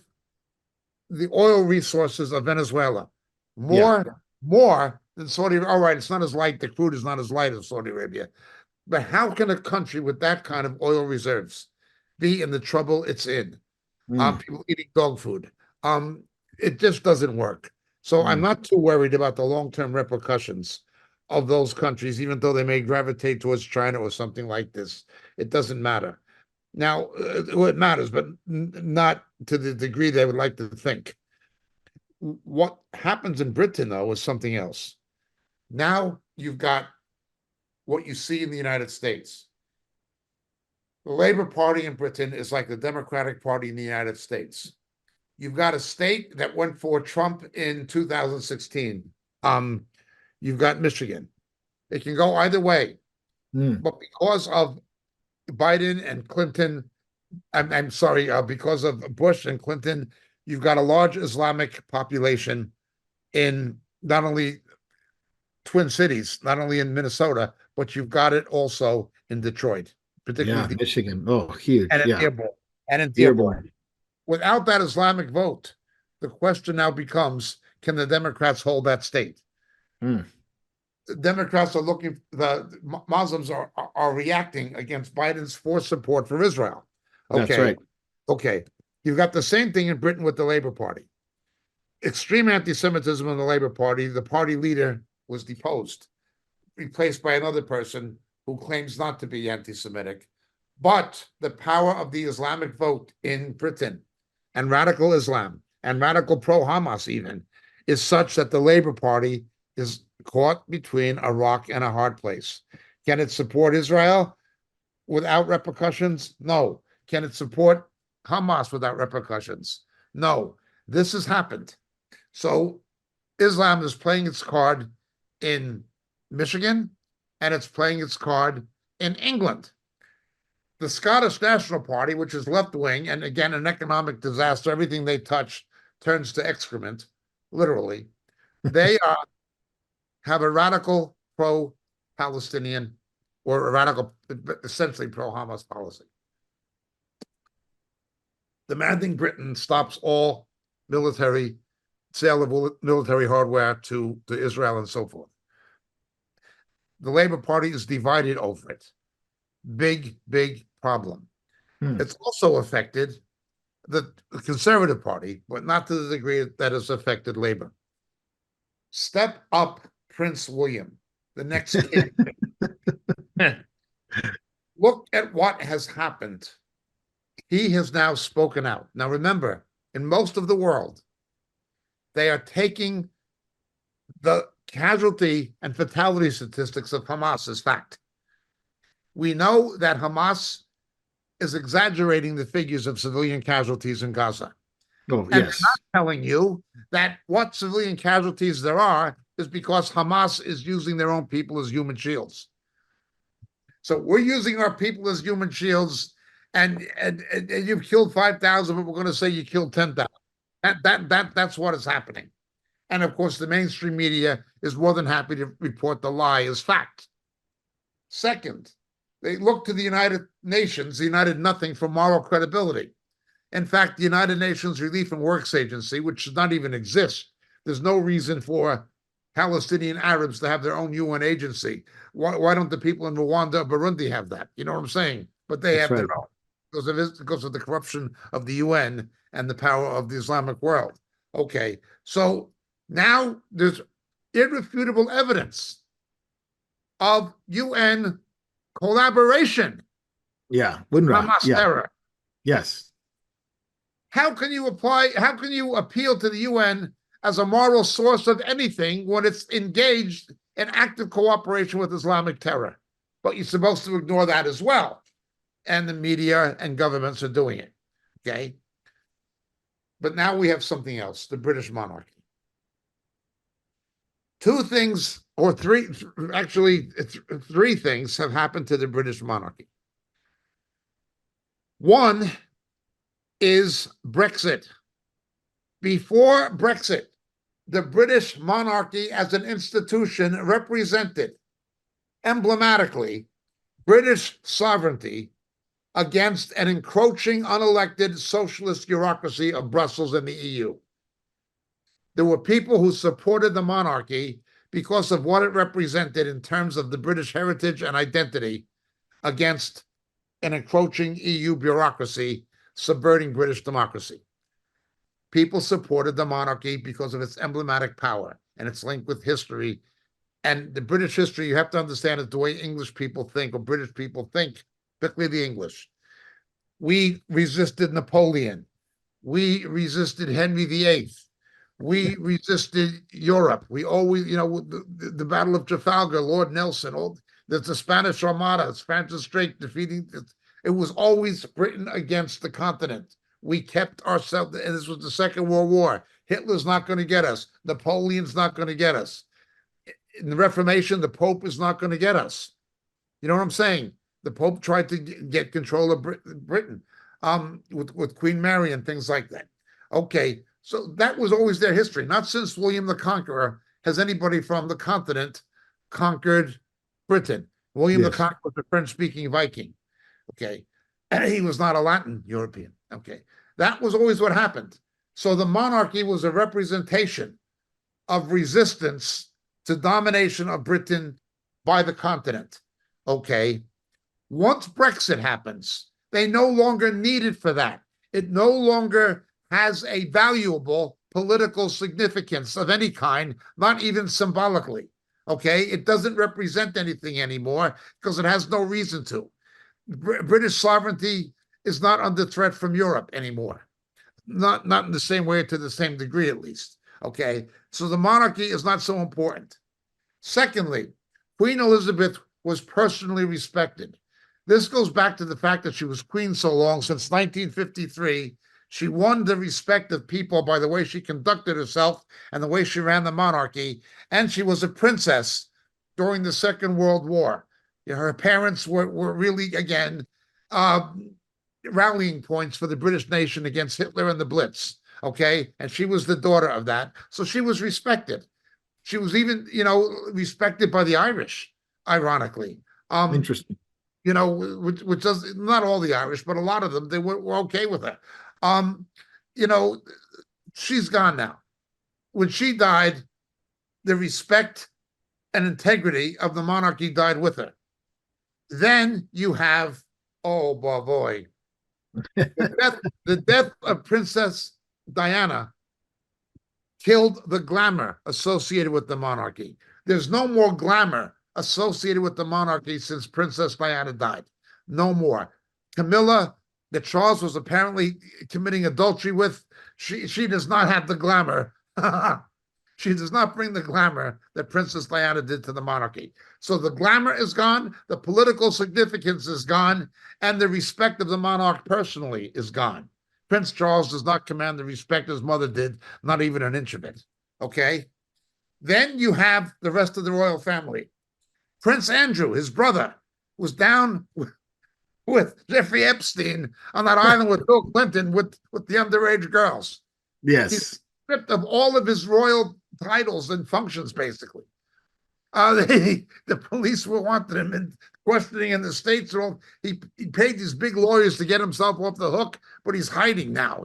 the oil resources of Venezuela, more than Saudi Arabia, all right, it's not as light, the crude is not as light as Saudi Arabia, but how can a country with that kind of oil reserves be in the trouble it's in? People eating dog food. It just doesn't work. So I'm not too worried about the long-term repercussions of those countries, even though they may gravitate towards China or something like this. It doesn't matter. Now, it matters, but not to the degree they would like to think. What happens in Britain, though, is something else. Now you've got what you see in the United States. The Labour Party in Britain is like the Democratic Party in the United States. You've got a state that went for Trump in 2016. You've got Michigan. It can go either way. But because of Biden and Clinton, I'm sorry, because of Bush and Clinton, you've got a large Islamic population in not only Twin Cities, not only in Minnesota, but you've got it also in Detroit, particularly Michigan. Oh, huge. And in Dearborn. And in Dearborn. Without that Islamic vote, the question now becomes, can the Democrats hold that state? The Democrats are looking, the Muslims are reacting against Biden's forced support for Israel. Okay. That's right. Okay. You've got the same thing in Britain with the Labour Party. Extreme anti-Semitism in the Labour Party. The party leader was deposed, replaced by another person who claims not to be anti-Semitic. But the power of the Islamic vote in Britain and radical Islam and radical pro-Hamas even is such that the Labour Party is caught between a rock and a hard place. Can it support Israel without repercussions? No. Can it support Hamas without repercussions? No. This has happened. So Islam is playing its card in Michigan, and it's playing its card in England. The Scottish National Party, which is left-wing, and again, an economic disaster, everything they touch turns to excrement, literally. They have a radical pro-Palestinian or a radical, essentially pro-Hamas policy. Demanding Britain stops all military sale of military hardware to Israel and so forth. The Labour Party is divided over it. Big, big problem. It's also affected the Conservative Party, but not to the degree that has affected Labour. Step up Prince William, the next king. Look at what has happened. He has now spoken out. Now remember, in most of the world, they are taking the casualty and fatality statistics of Hamas as fact. We know that Hamas is exaggerating the figures of civilian casualties in Gaza. Oh, And yes. they're not telling you that what civilian casualties there are is because Hamas is using their own people as human shields. So we're using our people as human shields, and you've killed 5,000, but we're going to say you killed 10,000. That's what is happening. And of course, the mainstream media is more than happy to report the lie as fact. Second, they look to the United Nations, the United Nothing, for moral credibility. In fact, the United Nations Relief and Works Agency, which does not even exist, there's no reason for Palestinian Arabs to have their own UN agency. Why don't the people in Rwanda or Burundi have that? You know what I'm saying? But they have their own because of the corruption of the UN and the power of the Islamic world. Okay, so now there's irrefutable evidence of UN collaboration. Yeah, UNRWA. Hamas terror. Yes. How can you appeal to the UN as a moral source of anything when it's engaged in active cooperation with Islamic terror? But you're supposed to ignore that as well. And the media and governments are doing it. Okay. But now we have something else, the British monarchy. Two things, or three, actually, three things have happened to the British monarchy. One is Brexit. Before Brexit, the British monarchy as an institution represented emblematically British sovereignty against an encroaching, unelected socialist bureaucracy of Brussels and the EU. There were people who supported the monarchy because of what it represented in terms of the British heritage and identity against an encroaching EU bureaucracy subverting British democracy. People supported the monarchy because of its emblematic power and its link with history. And the British history, you have to understand, is the way English people think, or British people think, particularly the English. We resisted Napoleon. We resisted Henry VIII. We resisted Europe. We always, the Battle of Trafalgar, Lord Nelson, the Spanish Armada, Francis Drake defeating, it was always Britain against the continent. We kept ourselves, and this was the Second World War. Hitler's not going to get us. Napoleon's not going to get us. In the Reformation, the Pope is not going to get us. You know what I'm saying? The Pope tried to get control of Britain with Queen Mary and things like that. Okay, so that was always their history. Not since William the Conqueror has anybody from the continent conquered Britain. William the Conqueror was a French-speaking Viking. Okay, and he was not a Latin European. Okay, that was always what happened. So the monarchy was a representation of resistance to domination of Britain by the continent. Okay, once Brexit happens, they no longer need it for that. It no longer has a valuable political significance of any kind, not even symbolically. Okay, it doesn't represent anything anymore because it has no reason to. British sovereignty is not under threat from Europe anymore. Not in the same way, to the same degree at least. Okay, so the monarchy is not so important. Secondly, Queen Elizabeth was personally respected. This goes back to the fact that she was queen so long. Since 1953, She won the respect of people by the way she conducted herself and the way she ran the monarchy. And she was a princess during the Second World War. You know, her parents were really, again, rallying points for the British nation against Hitler and the Blitz. Okay. And she was the daughter of that. So she was respected. She was even, respected by the Irish, ironically. Interesting. Which does not all the Irish, but a lot of them, they were okay with her. She's gone now. When she died, the respect and integrity of the monarchy died with her. Then you have, oh boy, the death of Princess Diana killed the glamour associated with the monarchy. There's no more glamour associated with the monarchy since Princess Diana died. No more. Camilla, that Charles was apparently committing adultery with, she does not have the glamour. She does not bring the glamour that Princess Diana did to the monarchy. So the glamour is gone, the political significance is gone, and the respect of the monarch personally is gone. Prince Charles does not command the respect his mother did, not even an inch of it. Okay? Then you have the rest of the royal family. Prince Andrew, his brother, was down with Jeffrey Epstein on that island with Bill Clinton with the underage girls. Yes. He's stripped of all of his royal titles and functions, basically. The police were wanting him and questioning in the States. He paid these big lawyers to get himself off the hook, but he's hiding now.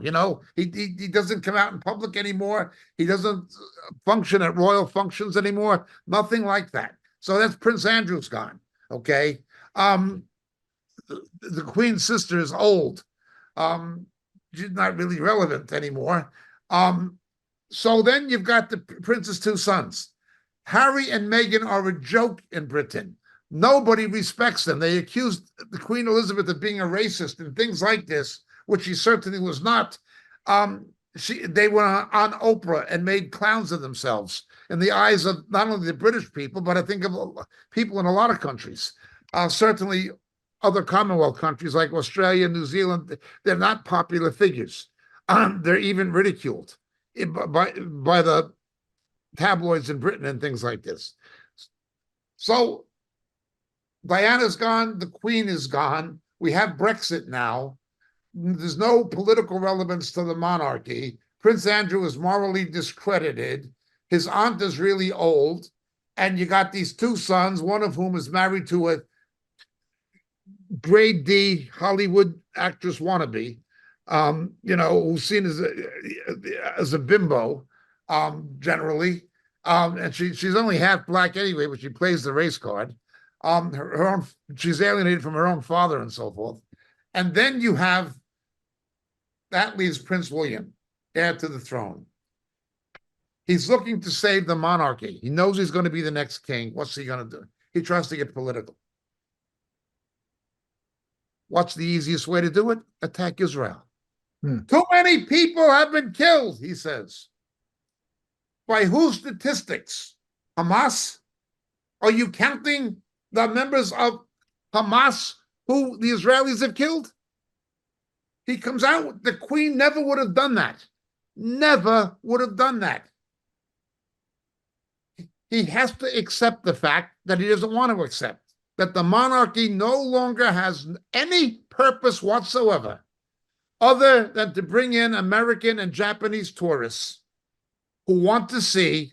He doesn't come out in public anymore. He doesn't function at royal functions anymore. Nothing like that. So that's Prince Andrew's gone. Okay. The Queen's sister is old. She's not really relevant anymore. So then you've got the prince's two sons. Harry and Meghan are a joke in Britain. Nobody respects them. They accused the Queen Elizabeth of being a racist and things like this, which she certainly was not. They were on Oprah and made clowns of themselves in the eyes of not only the British people, but I think of people in a lot of countries. Certainly other Commonwealth countries like Australia, New Zealand, they're not popular figures. They're even ridiculed by the tabloids in Britain and things like this. So Diana's gone, the Queen is gone. We have Brexit now. There's no political relevance to the monarchy. Prince Andrew is morally discredited. His aunt is really old. And you got these two sons, one of whom is married to a grade D Hollywood actress wannabe, who's seen as a bimbo, generally. And she's only half black anyway, but she plays the race card. She's alienated from her own father and so forth. And then you have, that leaves Prince William, heir to the throne. He's looking to save the monarchy. He knows he's going to be the next king. What's he going to do? He tries to get political. What's the easiest way to do it? Attack Israel. Too many people have been killed, he says. By whose statistics? Hamas? Are you counting the members of Hamas who the Israelis have killed? He comes out, the Queen never would have done that. Never would have done that. He has to accept the fact that he doesn't want to accept, that the monarchy no longer has any purpose whatsoever other than to bring in American and Japanese tourists who want to see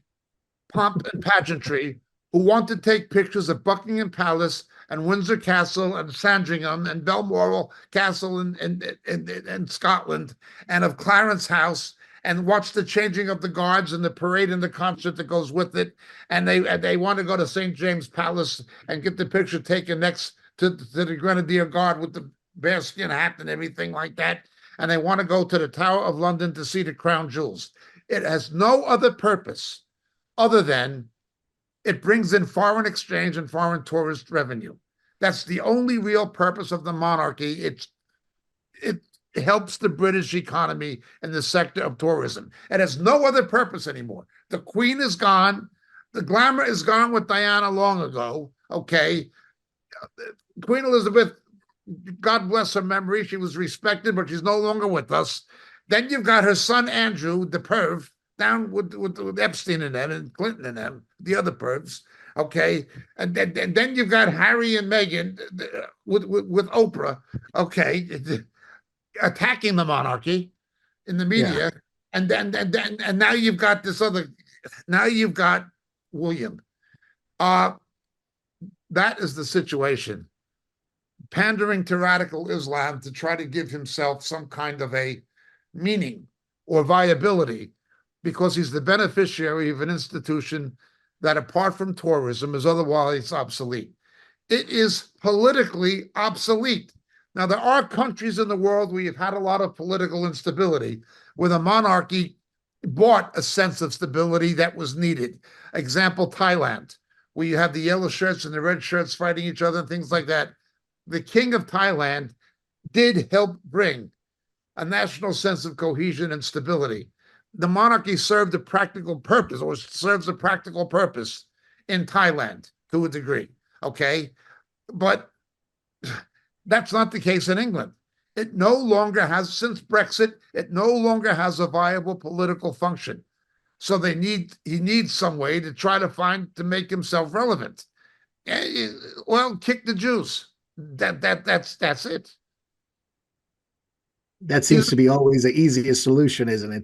pomp and pageantry, who want to take pictures of Buckingham Palace and Windsor Castle and Sandringham and Balmoral Castle in Scotland, and of Clarence House, and watch the changing of the guards and the parade and the concert that goes with it. And they want to go to St. James Palace and get the picture taken next to the Grenadier Guard with the bearskin hat and everything like that. And they want to go to the Tower of London to see the crown jewels. It has no other purpose other than it brings in foreign exchange and foreign tourist revenue. That's the only real purpose of the monarchy. It helps the British economy in the sector of tourism. It has no other purpose anymore. The Queen is gone. The glamour is gone with Diana long ago. Okay. Queen Elizabeth, God bless her memory, she was respected, but she's no longer with us. Then you've got her son Andrew, the perv, down with Epstein and them and Clinton and them, the other pervs. Okay, and then you've got Harry and Meghan with Oprah. Okay, attacking the monarchy in the media, and now you've got this other. Now you've got William. That is the situation. Pandering to radical Islam to try to give himself some kind of a meaning or viability, because he's the beneficiary of an institution that, apart from tourism, is otherwise obsolete. It is politically obsolete. Now, there are countries in the world where you've had a lot of political instability, where the monarchy brought a sense of stability that was needed. Example, Thailand, where you have the yellow shirts and the red shirts fighting each other and things like that. The king of Thailand did help bring a national sense of cohesion and stability. The monarchy served a practical purpose, or serves a practical purpose in Thailand to a degree, okay? But that's not the case in England. It no longer has, since Brexit, it no longer has a viable political function. So he needs some way to try to make himself relevant. Well, kick the Jews. That's it. That seems to be always the easiest solution, isn't it?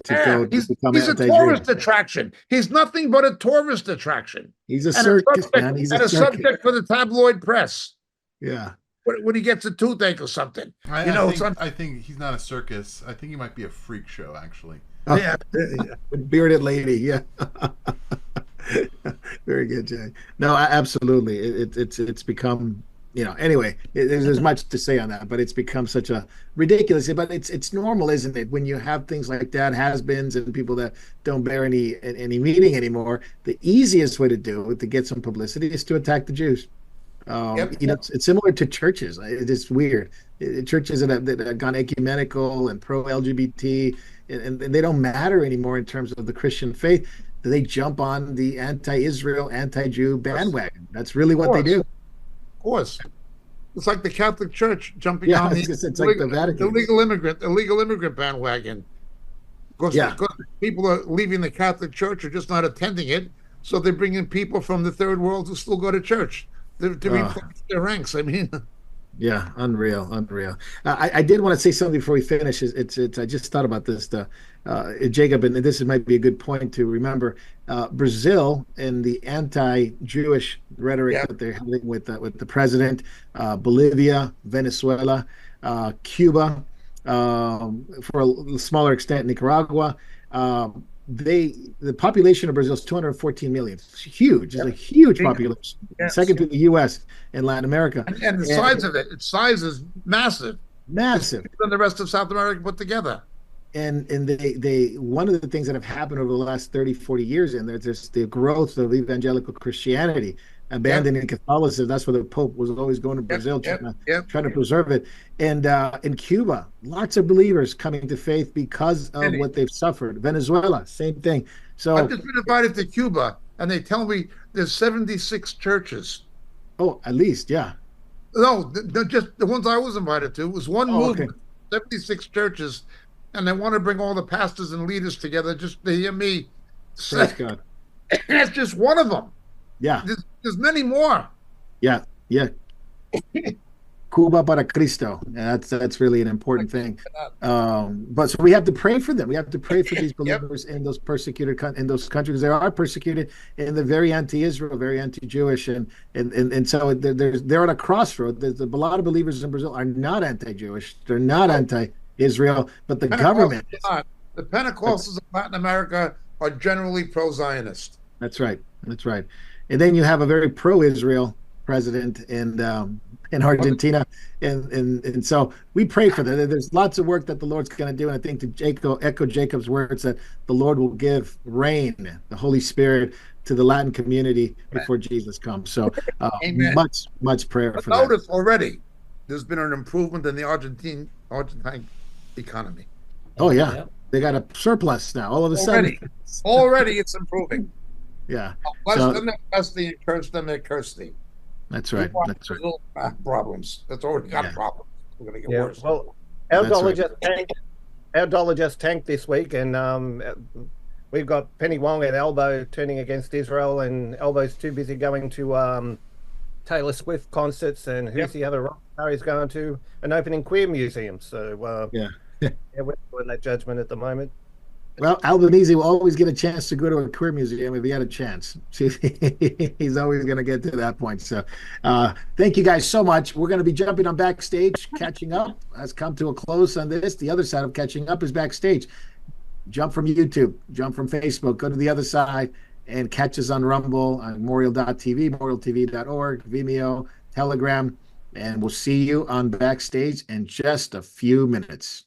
He's a tourist attraction. He's nothing but a tourist attraction. He's a circus, man. He's a subject for the tabloid press. Yeah. When he gets a toothache or something. I think he's not a circus. I think he might be a freak show, actually. Yeah. Bearded lady, yeah. Very good, Jay. No, absolutely. It's become, anyway, there's much to say on that, but it's become such a ridiculous, but it's normal, isn't it? When you have things like that, has-beens and people that don't bear any meaning anymore, the easiest way to do it, to get some publicity, is to attack the Jews. It's similar to churches. It's weird. Churches that have gone ecumenical and pro-LGBT, and they don't matter anymore in terms of the Christian faith. They jump on the anti-Israel, anti-Jew bandwagon. That's really what they do. Of course. It's like the Catholic Church jumping on like the Vatican. illegal immigrant bandwagon. Because people are leaving the Catholic Church or just not attending it, so they bring in people from the third world who still go to church to replace their ranks. I mean, yeah, unreal. I did want to say something before we finish. I just thought about this, Jacob, and this might be a good point to remember. Brazil and the anti-Jewish rhetoric that they're having with the president, Bolivia, Venezuela, Cuba, for a smaller extent, Nicaragua. The population of Brazil is 214 million. It's huge. It's a huge population. Second to the U.S. and Latin America. And the size of it, its size is massive. Massive. Than the rest of South America put together. And they one of the things that have happened over the last 30, 40 years, and there's the growth of evangelical Christianity, abandoning Catholicism. That's where the Pope was always going to Brazil, trying to preserve it. And in Cuba, lots of believers coming to faith because of what they've suffered. Venezuela, same thing. So I've just been invited to Cuba, and they tell me there's 76 churches. Oh, at least, yeah. No, just the ones I was invited to. It was one movement, 76 churches, and they want to bring all the pastors and leaders together just to hear me say. God. That's just one of them. Yeah. There's many more. Yeah. Cuba para Cristo. That's really an important thing. But so we have to pray for them. We have to pray for these believers in those persecuted in those countries. They are persecuted, and they're very anti-Israel, very anti-Jewish, and so they're at a crossroad. There's a lot of believers in Brazil are not anti-Jewish. They're not anti-Israel, but the government. The Pentecostals of Latin America are generally pro-Zionist. That's right. And then you have a very pro-Israel president in Argentina, and so we pray for that. There's lots of work that the Lord's going to do, and I think to echo Jacob's words that the Lord will give rain, the Holy Spirit, to the Latin community before Jesus comes. So much prayer for that. Notice already, there's been an improvement in the Argentine economy. Oh yeah, they got a surplus now. All of a sudden, already it's improving. Yeah. Bless them that bless thee, and curse them that curse thee. That's right. That's right. Problems. That's already got problems. We're going to get worse. Well, our dollar just our dollar just tanked this week, and we've got Penny Wong and Elbow turning against Israel, and Elbow's too busy going to Taylor Swift concerts, and who's the other rock star he's going to? An opening queer museum. So Yeah. we're doing that judgment at the moment. Well, Albanese will always get a chance to go to a queer museum if he had a chance. He's always going to get to that point. So thank you guys so much. We're going to be jumping on Backstage. Catching Up has come to a close on this. The other side of Catching Up is Backstage. Jump from YouTube, jump from Facebook, go to the other side and catch us on Rumble, on Memorial.tv, memorialtv.org, Vimeo, Telegram, and we'll see you on Backstage in just a few minutes.